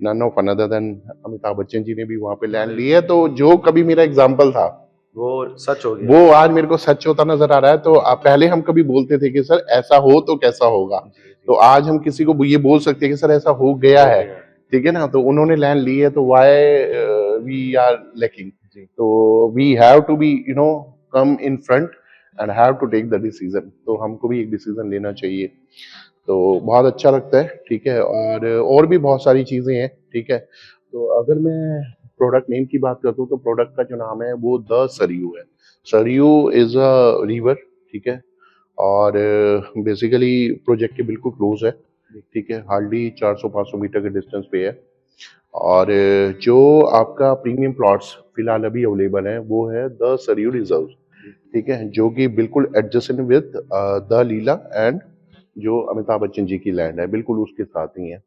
none of another than Amitabh Bachchan ji ने भी वहां पे लैंड ली है। तो जो कभी मेरा एग्जाम्पल था, वो सच हो गया वो आज मेरे को सच होता नजर आ रहा है। तो पहले हम कभी बोलते थे कि सर ऐसा हो तो कैसा होगा, जी तो जी आज हम किसी को ये बोल सकते हैं कि सर ऐसा हो गया हो है, गया ठीक है ना। तो उन्होंने लैंड ली है, तो वाई वी आर लैकिंग। जी तो we have to be come in front and have to take the decision. तो हमको भी एक डिसीजन लेना चाहिए। तो बहुत अच्छा लगता है, ठीक है। और भी बहुत सारी चीजें हैं, ठीक है। तो अगर मैं प्रोडक्ट नेम की बात करता हूँ, तो प्रोडक्ट का जो नाम है वो द सरयू है। सरयू इज अ रिवर, ठीक है। और बेसिकली प्रोजेक्ट के बिल्कुल क्लोज है, जी ठीक है, हार्डली 400-500 मीटर के डिस्टेंस पे है। और जो आपका प्रीमियम प्लॉट्स फिलहाल अभी अवेलेबल है वो है द सरयू रिजर्व, जी ठीक है, जो कि बिल्कुल adjacent with the Leela and जो अमिताभ बच्चन जी की लैंड है, बिल्कुल उसके साथ ही है।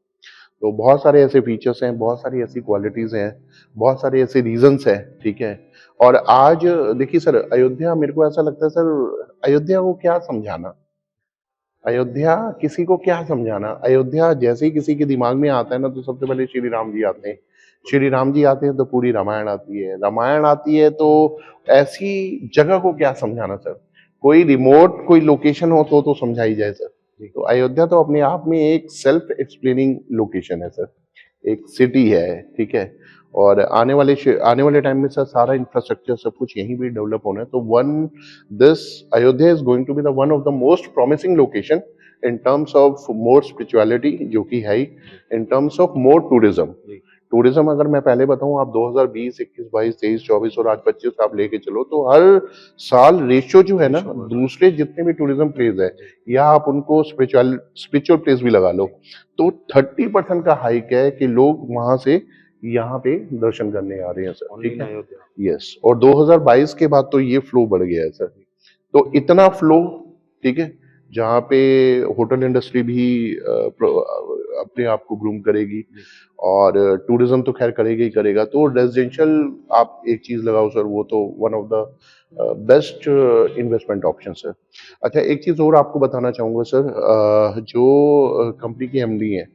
तो बहुत सारे ऐसे फीचर्स हैं, बहुत सारी ऐसी क्वालिटीज हैं, बहुत सारे ऐसे रीजंस हैं, ठीक है। और आज देखिए सर, अयोध्या मेरे को ऐसा लगता है सर, अयोध्या को क्या समझाना, अयोध्या किसी को क्या समझाना। अयोध्या जैसे ही किसी के दिमाग में आता है ना, तो सबसे पहले श्री राम जी आते हैं। श्री राम जी आते हैं तो पूरी रामायण आती है, रामायण आती है तो ऐसी जगह को क्या समझाना सर। कोई रिमोट कोई लोकेशन हो तो समझाई जाए सर, जी। तो अयोध्या तो अपने आप में एक सेल्फ एक्सप्लेनिंग लोकेशन है सर, एक सिटी है, ठीक है। और आने वाले टाइम में सर सारा इंफ्रास्ट्रक्चर सब कुछ यहीं भी डेवलप होना है। तो one this Ayodhya is going to be the one of the most promising location in terms of more spirituality, जो कि है ही, in terms of more tourism. जी। टूरिज्म अगर मैं पहले बताऊं, आप 2020, 21, 22, 23, 24 और आज 25 आप लेके चलो, तो हर साल रेशियो जो है ना, रेशियो बढ़ रहा है। दूसरे जितने भी टूरिज्म प्लेस है, जी। या आप उनको स्पिरिचुअल प्लेस भी लगा लो, तो 30% का हाइक है कि लोग वहां से यहाँ पे दर्शन करने आ रहे हैं सर, ओनली ठीक इन है। अयोध्या। यस, और 2022 के बाद तो ये फ्लो बढ़ गया है सर। तो इतना फ्लो, ठीक है, जहाँ पे होटल इंडस्ट्री भी अपने आप को ग्रूम करेगी, जी। और टूरिज्म तो खैर करेगा ही करेगा। तो रेजिडेंशियल आप एक चीज लगाओ सर, वो तो one of the best investment option sir. अच्छा, एक चीज और आपको बताना चाहूंगा सर, जो कंपनी के एमडी हैं,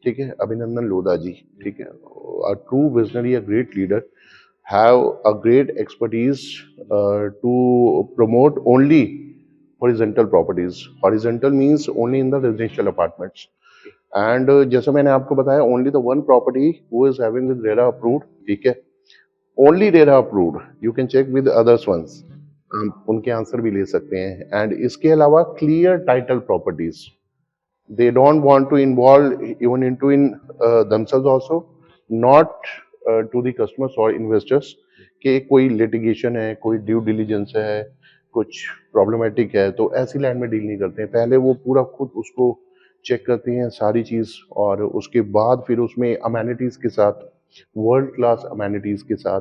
ठीक है, अभिनंदन लोधा जी, ठीक है, a true visionary, a great leader, have a great expertise to promote only horizontal properties. Horizontal means only in the residential apartments. And जैसा मैंने आपको बताया, only the one property who is having with RERA approved, ठीक है, only RERA approved. You can check with others ones. आप उनके आंसर भी ले सकते हैं। एंड इसके अलावा clear title properties, they don't want to involve even into in themselves also, not to the customers or investors, कि कोई लिटिगेशन है, कोई ड्यू डिलीजेंस है, कुछ प्रॉब्लमेटिक है, तो ऐसी लैंड में डील नहीं करते हैं। पहले वो पूरा खुद उसको चेक करते हैं सारी चीज, और उसके बाद फिर उसमें अमेनिटीज के साथ, वर्ल्ड क्लास अमेनिटीज के साथ,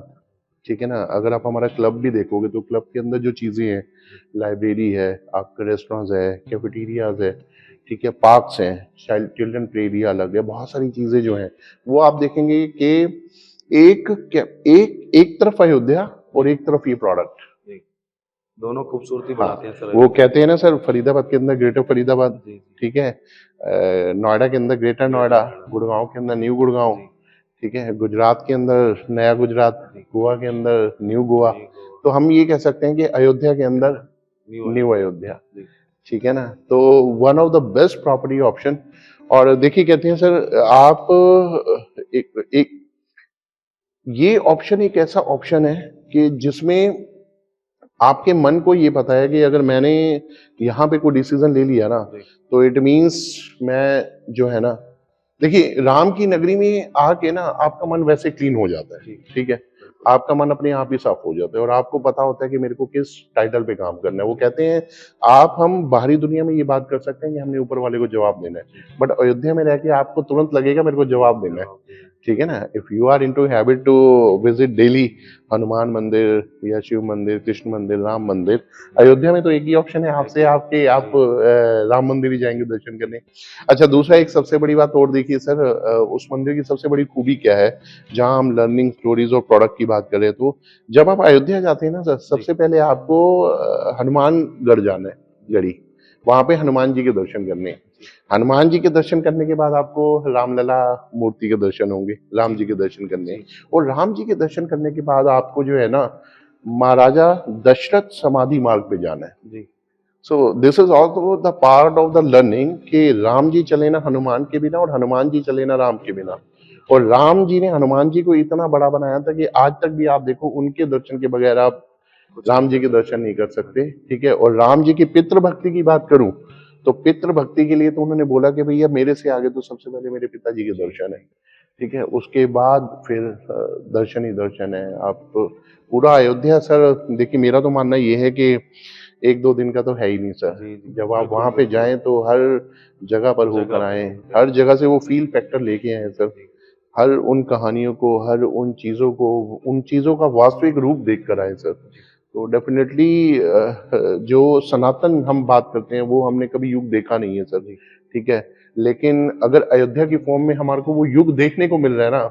ठीक है ना। अगर आप हमारा क्लब भी देखोगे, तो क्लब के अंदर जो चीजें हैं, लाइब्रेरी है, आपके रेस्टोरेंट्स है, कैफेटेरियाज है, ठीक है, पार्क्स हैं, चिल्ड्रन प्ले एरिया अलग है, बहुत सारी चीजें जो हैं, वो आप देखेंगे कि एक तरफ अयोध्या और एक तरफ ये प्रोडक्ट। जी। दोनों खूबसूरती हाँ, बढ़ाते हैं सर वो अयोध्या। कहते हैं ना सर, फरीदाबाद के अंदर ग्रेटर फरीदाबाद, जी, जी। ठीक है, नोएडा के अंदर ग्रेटर ग्रेटर नोएडा, नोएडा। गुड़गांव के अंदर न्यू गुड़गांव, जी। ठीक है, गुजरात के अंदर नया गुजरात, जी। गोवा के अंदर न्यू गोवा। न्यू गोवा। तो हम ये कह सकते हैं कि अयोध्या के अंदर न्यू न्यू अयोध्या। अयोध्या, जी। ठीक है ना। तो one of the best property option. और देखिए, कहते हैं सर, आप एक ये ऑप्शन एक ऐसा ऑप्शन है कि जिसमें आपके मन को ये पता है कि अगर मैंने यहाँ पे कोई डिसीजन ले लिया ना, जी। तो इट मीन्स मैं जो है ना, देखिए, राम की नगरी में आके ना आपका मन वैसे क्लीन हो जाता है, जी। ठीक है, बिल्कुल। आपका मन अपने आप ही साफ हो जाता है, और आपको पता होता है कि मेरे को किस टाइटल पे काम करना है। वो कहते हैं, आप हम बाहरी दुनिया में ये बात कर सकते हैं कि हमने ऊपर वाले को जवाब देना है, जी। बट अयोध्या में रह के आपको तुरंत लगेगा मेरे को जवाब देना है, जवाब देना है। ठीक है ना। If you are into habit to visit daily Hanuman मंदिर या शिव मंदिर, कृष्ण मंदिर, राम मंदिर, अयोध्या में तो एक ही ऑप्शन है आपसे, आपके आप राम मंदिर ही जाएंगे दर्शन करने। अच्छा, दूसरा एक सबसे बड़ी बात और देखिए सर, उस मंदिर की सबसे बड़ी खूबी क्या है, जहां हम लर्निंग स्टोरीज और प्रोडक्ट की बात करें, तो जब आप अयोध्या जाते हैं ना सर, सबसे पहले आपको हनुमानगढ़ जाना है, गढ़ी, वहां पे हनुमान जी के दर्शन करने हैं। हनुमान जी के दर्शन करने के बाद आपको रामलला मूर्ति के दर्शन होंगे, राम जी के दर्शन करने हैं। और राम जी के दर्शन करने के बाद आपको जो है ना, महाराजा दशरथ समाधि मार्ग पे जाना है। जी। So this is also the part of the learning कि राम जी चले ना हनुमान के बिना, और हनुमान जी चले ना राम के बिना। और राम जी ने हनुमान जी को इतना बड़ा बनाया था कि आज तक भी आप देखो, उनके दर्शन के बगैर आप राम जी के दर्शन नहीं कर सकते, ठीक है। और राम जी की पितृ भक्ति की बात करूं, तो पितृ भक्ति के लिए तो उन्होंने बोला कि भैया मेरे से आगे तो सबसे पहले मेरे पिताजी के दर्शन है, ठीक है, उसके बाद फिर दर्शन ही दर्शन है। आप पूरा अयोध्या सर, देखिए, मेरा तो मानना ये है कि एक दो दिन का तो है ही नहीं सर। जी, जी। जब आप बिल्कुल, वहां पे बिल्कुल। जाएं तो हर जगह पर जगह होकर पर आए, होकर हर जगह से वो फील फैक्टर लेके आए सर, जी। हर उन कहानियों को, हर उन चीजों को, उन चीजों का वास्तविक रूप देख कर आए सर। जी। तो डेफिनेटली जो सनातन हम बात करते हैं, वो हमने कभी युग देखा नहीं है सर, जी। ठीक है। लेकिन अगर अयोध्या की फॉर्म में हमारे को वो युग देखने को मिल रहा है ना,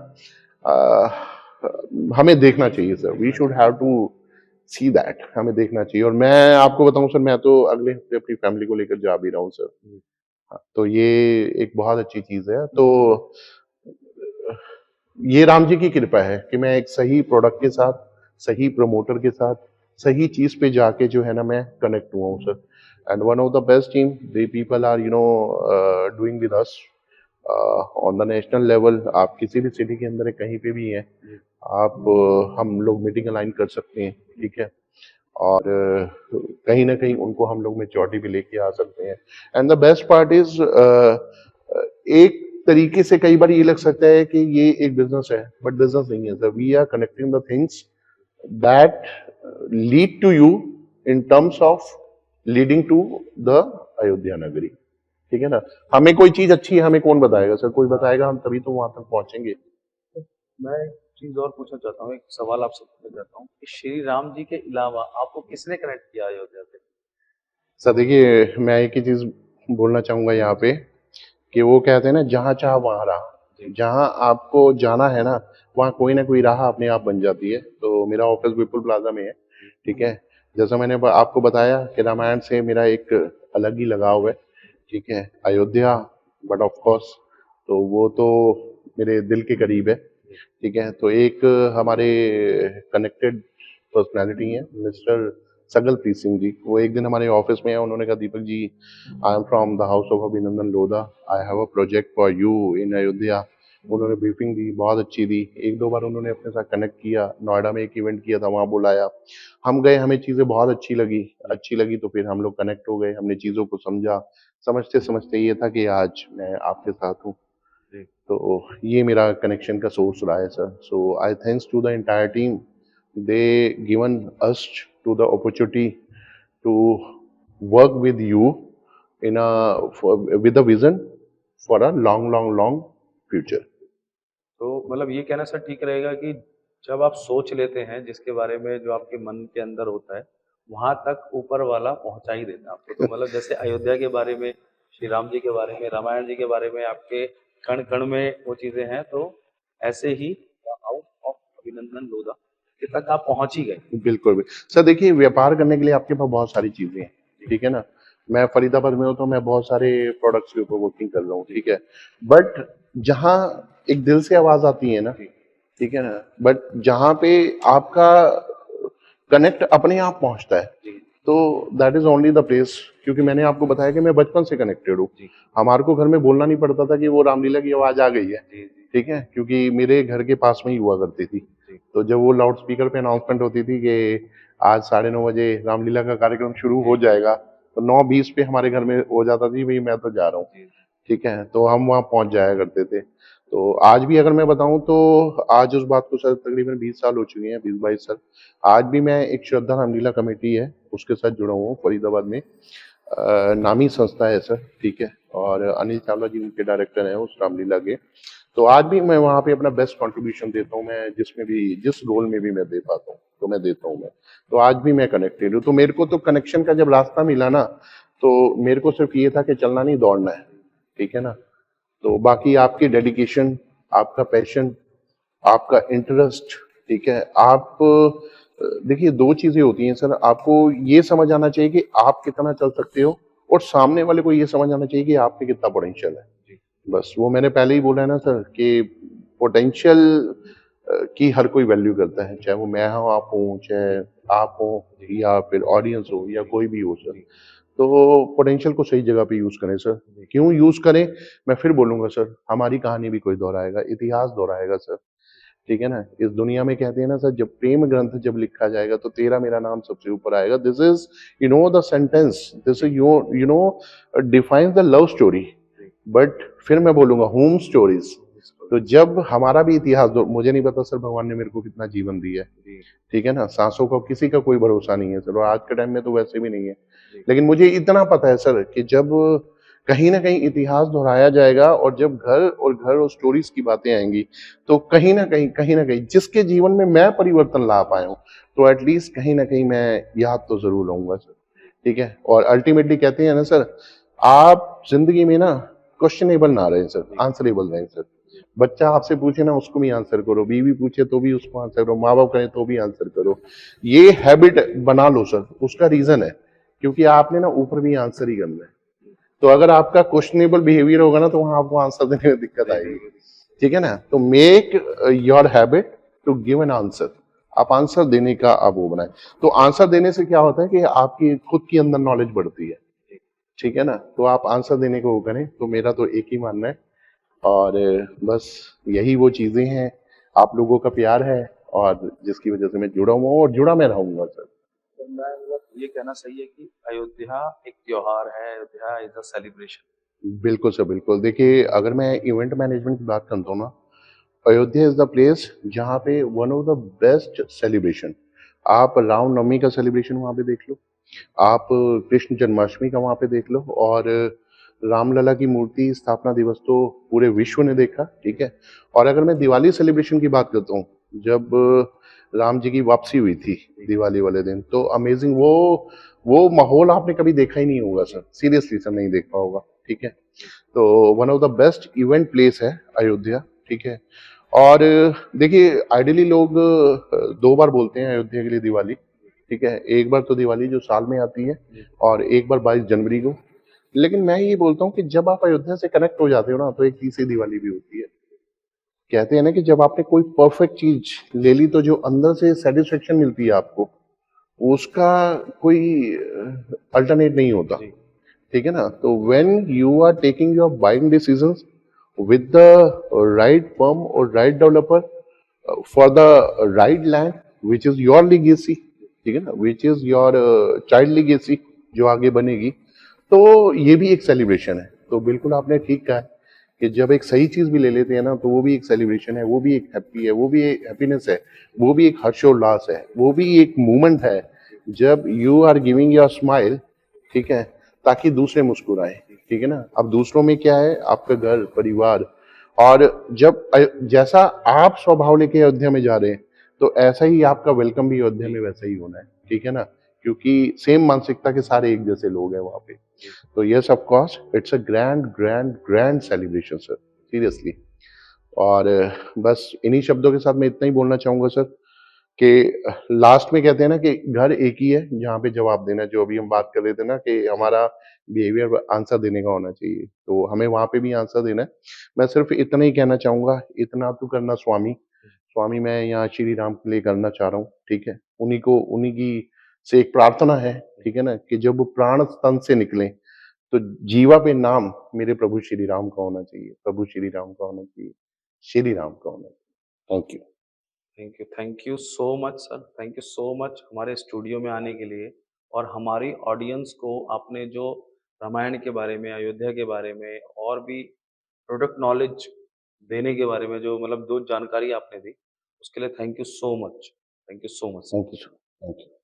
हमें देखना चाहिए sir. We should have to see that, हमें देखना चाहिए। और मैं आपको बताऊं सर, मैं तो अगले हफ्ते अपनी फैमिली को लेकर जा भी रहा हूँ सर। जी। हाँ, तो ये एक बहुत अच्छी चीज है। तो ये राम जी की कृपा है कि मैं एक सही प्रोडक्ट के साथ, सही प्रमोटर के साथ, सही चीज पे जाके जो है ना मैं कनेक्ट हुआ हूँ sir. And one of the best team they people are doing with us on the national level. आप किसी भी सिटी के अंदर कहीं पे भी हैं, आप हम लोग मीटिंग अलाइन कर सकते हैं, ठीक है। और कहीं ना कहीं उनको हम लोग मेच्योरिटी भी लेके आ सकते हैं। And the best part is एक तरीके से कई बार ये लग सकता है कि ये एक बिजनेस है, बट बिजनेस नहीं है sir. We are connecting the things that lead to you in terms of leading to the Ayodhya नगरी, ठीक है ना। हमें कोई चीज अच्छी है हमें कौन बताएगा सर, कोई बताएगा हम तभी तो वहां तक पहुंचेंगे। मैं एक चीज और पूछना चाहता हूँ, एक सवाल आपसे पूछना चाहता हूँ कि श्री राम जी के अलावा आपको किसने कनेक्ट किया अयोध्या से? सर देखिए, मैं एक ही चीज बोलना चाहूंगा यहाँ पे कि वो कहते हैं ना, जहाँ चाह वहाँ राह। जहाँ आपको जाना है ना, वहाँ कोई ना कोई राह अपने आप बन जाती है। तो मेरा ऑफिस विपुल प्लाजा में है, ठीक है। जैसा मैंने आपको बताया कि रामायण से मेरा एक अलग ही लगाव है, ठीक है। अयोध्या, बट ऑफ कोर्स तो वो तो मेरे दिल के करीब है, ठीक है। तो एक हमारे कनेक्टेड पर्सनालिटी है मिस्टर सगलप्रीत सिंह जी। वो एक दिन हमारे ऑफिस में है, उन्होंने कहा Deepak ji, I am from the house of Abhinandan Lodha, I have a project for you in Ayodhya. उन्होंने ब्रीफिंग दी, बहुत अच्छी दी। एक दो बार उन्होंने अपने साथ कनेक्ट किया, नोएडा में एक इवेंट किया था, वहाँ बुलाया, हम गए, हमें चीज़ें बहुत अच्छी लगी तो फिर हम लोग कनेक्ट हो गए, हमने चीज़ों को समझा। समझते समझते ये था कि आज मैं आपके साथ हूँ। तो ये मेरा कनेक्शन का सोर्स रहा है sir. So I thanks to the entire team, they given us to the opportunity to work with you in with a vision for a long future. तो मतलब ये कहना सर ठीक रहेगा कि जब आप सोच लेते हैं जिसके बारे में, जो आपके मन के अंदर होता है, वहां तक ऊपर वाला पहुंचा ही देता है आपको। तो मतलब जैसे अयोध्या के बारे में, श्री राम जी के बारे में, रामायण जी के बारे में आपके कण कण में वो चीजें हैं, तो ऐसे ही हाउस ऑफ अभिनंदन लोधा के तक आप पहुंच ही गए। बिल्कुल भी सर। देखिए, व्यापार करने के लिए आपके पास बहुत सारी चीजें हैं, ठीक है ना। मैं फरीदाबाद में हूँ तो मैं बहुत सारे प्रोडक्ट्स के ऊपर वर्किंग कर रहा हूँ, ठीक है। बट जहाँ एक दिल से आवाज आती है ना, ठीक है ना, बट जहाँ पे आपका कनेक्ट अपने आप पहुंचता है, तो that is only the place. क्योंकि मैंने आपको बताया कि मैं बचपन से कनेक्टेड हूँ। हमारे को घर में बोलना नहीं पड़ता था कि वो रामलीला की आवाज आ गई है, ठीक है, क्योंकि मेरे घर के पास में ही हुआ करती थी। तो जब वो लाउड स्पीकर पे अनाउंसमेंट होती थी कि आज 9:30 बजे रामलीला का कार्यक्रम शुरू हो जाएगा, तो 9:20 पे हमारे घर में हो जाता थी, भाई मैं तो जा रहा हूँ, ठीक है। तो हम वहाँ पहुंच जाया करते थे। तो आज भी अगर मैं बताऊं तो आज उस बात को सर तकरीबन 20 साल हो चुके हैं, 20-22 साल। आज भी मैं एक श्रद्धा रामलीला कमेटी है उसके साथ जुड़ा हुआ हूँ फरीदाबाद में। नामी संस्था है सर, ठीक है। और अनिल चावला जी उनके डायरेक्टर हैं उस रामलीला के। तो आज भी मैं वहाँ पे अपना बेस्ट कंट्रीब्यूशन देता हूँ। मैं जिसमें भी, जिस रोल में भी मैं दे पाता हूँ तो मैं देता हूँ मैं। तो आज भी मैं कनेक्टेड हूँ। तो मेरे को तो कनेक्शन का जब रास्ता मिला ना, तो मेरे को सिर्फ ये था कि चलना नहीं, दौड़ना है, ठीक है ना। तो बाकी आपकी डेडिकेशन, आपका पैशन, आपका इंटरेस्ट, ठीक है। आप देखिए, दो चीजें होती हैं सर। आपको ये समझ आना चाहिए कि आप कितना चल सकते हो, और सामने वाले को ये समझ आना चाहिए कि आप में कितना पोटेंशियल है। बस वो मैंने पहले ही बोला है ना सर कि पोटेंशियल की हर कोई वैल्यू करता है, चाहे वो मैं हूँ, आप हूँ, चाहे आप हो, या फिर ऑडियंस हो, या कोई भी हो सर। तो पोटेंशियल को सही जगह पे यूज करें सर। क्यों यूज करें, मैं फिर बोलूंगा सर, हमारी कहानी भी कोई दोहराएगा, इतिहास दोहराएगा सर, ठीक है ना। इस दुनिया में कहते हैं ना सर, जब प्रेम ग्रंथ जब लिखा जाएगा तो तेरा मेरा नाम सबसे ऊपर आएगा। This is the sentence, this is defines the love story. But फिर मैं बोलूंगा होम स्टोरीज। तो जब हमारा भी इतिहास, मुझे नहीं पता सर भगवान ने मेरे को कितना जीवन दिया है, ठीक है ना। सांसों का किसी का कोई भरोसा नहीं है सर, और आज के टाइम में तो वैसे भी नहीं है। लेकिन मुझे इतना पता है सर कि जब कहीं ना कहीं इतिहास दोहराया जाएगा, और जब घर और स्टोरीज की बातें आएंगी, तो कहीं ना कहीं जिसके जीवन में मैं परिवर्तन ला पाया हूँ, तो एटलीस्ट कहीं ना कहीं मैं याद तो जरूर लाऊंगा सर, ठीक है। और अल्टीमेटली कहते हैं ना सर, आप जिंदगी में ना क्वेश्चनेबल ना रहे सर, आंसरेबल रहे सर। बच्चा आपसे पूछे ना, उसको भी आंसर करो, बीवी पूछे तो भी उसको आंसर करो, माँ बाप कहें तो भी आंसर करो। ये हैबिट बना लो सर। उसका रीजन है क्योंकि आपने ना ऊपर भी आंसर ही करना है। तो अगर आपका क्वेश्चनेबल बिहेवियर होगा ना, तो वहां आपको आंसर देने में दिक्कत आएगी, ठीक है ना। तो make your habit to give an answer. आप आंसर देने का आप वो बनाए। तो आंसर देने से क्या होता है कि आपकी खुद की अंदर नॉलेज बढ़ती है, ठीक है ना। तो आप आंसर देने को वो करें, तो मेरा तो एक ही मानना है। और बस यही वो चीजें हैं, आप लोगों का प्यार है, और जिसकी वजह से मैं जुड़ा हुआ हूँ और जुड़ा मैं रहूंगा सर। तो मैं मतलब ये कहना सही है कि अयोध्या एक त्योहार है, अयोध्या इज अ सेलिब्रेशन। बिल्कुल सर, बिल्कुल। देखिए, अगर मैं इवेंट मैनेजमेंट की बात करता हूँ ना, अयोध्या इज द प्लेस जहाँ पे one of the best celebration, आप रामनवमी का सेलिब्रेशन वहाँ पे देख लो, आप कृष्ण जन्माष्टमी का वहाँ पे देख लो, और रामलला की मूर्ति स्थापना दिवस तो पूरे विश्व ने देखा, ठीक है। और अगर मैं दिवाली सेलिब्रेशन की बात करता हूँ, जब राम जी की वापसी हुई थी दिवाली वाले दिन, तो अमेजिंग, वो माहौल आपने कभी देखा ही नहीं होगा सर, सीरियसली सर, नहीं देखा होगा, ठीक है। तो one of the best event place है अयोध्या, ठीक है। और देखिए, आइडियली लोग 2 बार बोलते हैं अयोध्या के लिए दिवाली, ठीक है। एक बार तो दिवाली जो साल में आती है, और एक बार 22 जनवरी को। लेकिन मैं ये बोलता हूँ कि जब आप अयोध्या से कनेक्ट हो जाते हो ना, तो एक तीसरी दिवाली भी होती है। कहते हैं ना कि जब आपने कोई परफेक्ट चीज ले ली, तो जो अंदर से सेटिस्फेक्शन मिलती है आपको, उसका कोई अल्टरनेट नहीं होता, जी। ठीक है ना। तो when you are taking your buying decisions with the right firm or right developer for the right land which is your legacy, ठीक है ना, which is your child legacy, जो आगे बनेगी, तो ये भी एक सेलिब्रेशन है। तो बिल्कुल आपने ठीक कहा है कि जब एक सही चीज भी ले लेते हैं ना, तो वो भी एक सेलिब्रेशन है, वो भी एक हैप्पी है, वो भी एक हैप्पीनेस है, वो भी एक हर्षोल्लास है, वो भी एक मूवमेंट है, जब you are giving your smile, ठीक है, ताकि दूसरे मुस्कुराए, ठीक है ना। अब दूसरों में क्या है, आपका घर परिवार, और जब जैसा आप स्वभाव लेके अयोध्या में जा रहे हैं, तो ऐसा ही आपका वेलकम भी अयोध्या में वैसा ही होना है, ठीक है ना। क्योंकि सेम मानसिकता के सारे एक जैसे लोग हैं वहां पे। तो yes, of course it's a grand grand grand celebration sir, seriously. और बस इन्हीं शब्दों के साथ मैं इतना ही बोलना चाहूंगा सर, कि लास्ट में कहते हैं ना कि घर एक ही है जहाँ पे जवाब देना है, जो अभी हम बात कर रहे थे ना कि हमारा बिहेवियर आंसर देने का होना चाहिए, तो हमें वहां पे भी आंसर देना है। मैं सिर्फ इतना ही कहना चाहूंगा, इतना तो करना स्वामी, स्वामी मैं यहाँ श्री राम के लिए करना चाह रहा हूँ, ठीक है। उन्हीं की से एक प्रार्थना है, ठीक है ना, कि जब प्राण तन से निकले, तो जीवा पे नाम मेरे प्रभु श्री राम का होना चाहिए, प्रभु श्री राम का होना चाहिए, श्री राम का होना चाहिए। Thank you. Thank you so much sir, thank you so much हमारे स्टूडियो में आने के लिए, और हमारी ऑडियंस को आपने जो रामायण के बारे में, अयोध्या के बारे में और भी प्रोडक्ट नॉलेज देने के बारे में, जो मतलब जो जानकारी आपने दी, उसके लिए thank you so much, thank you so much. Thank you sir. Thank you.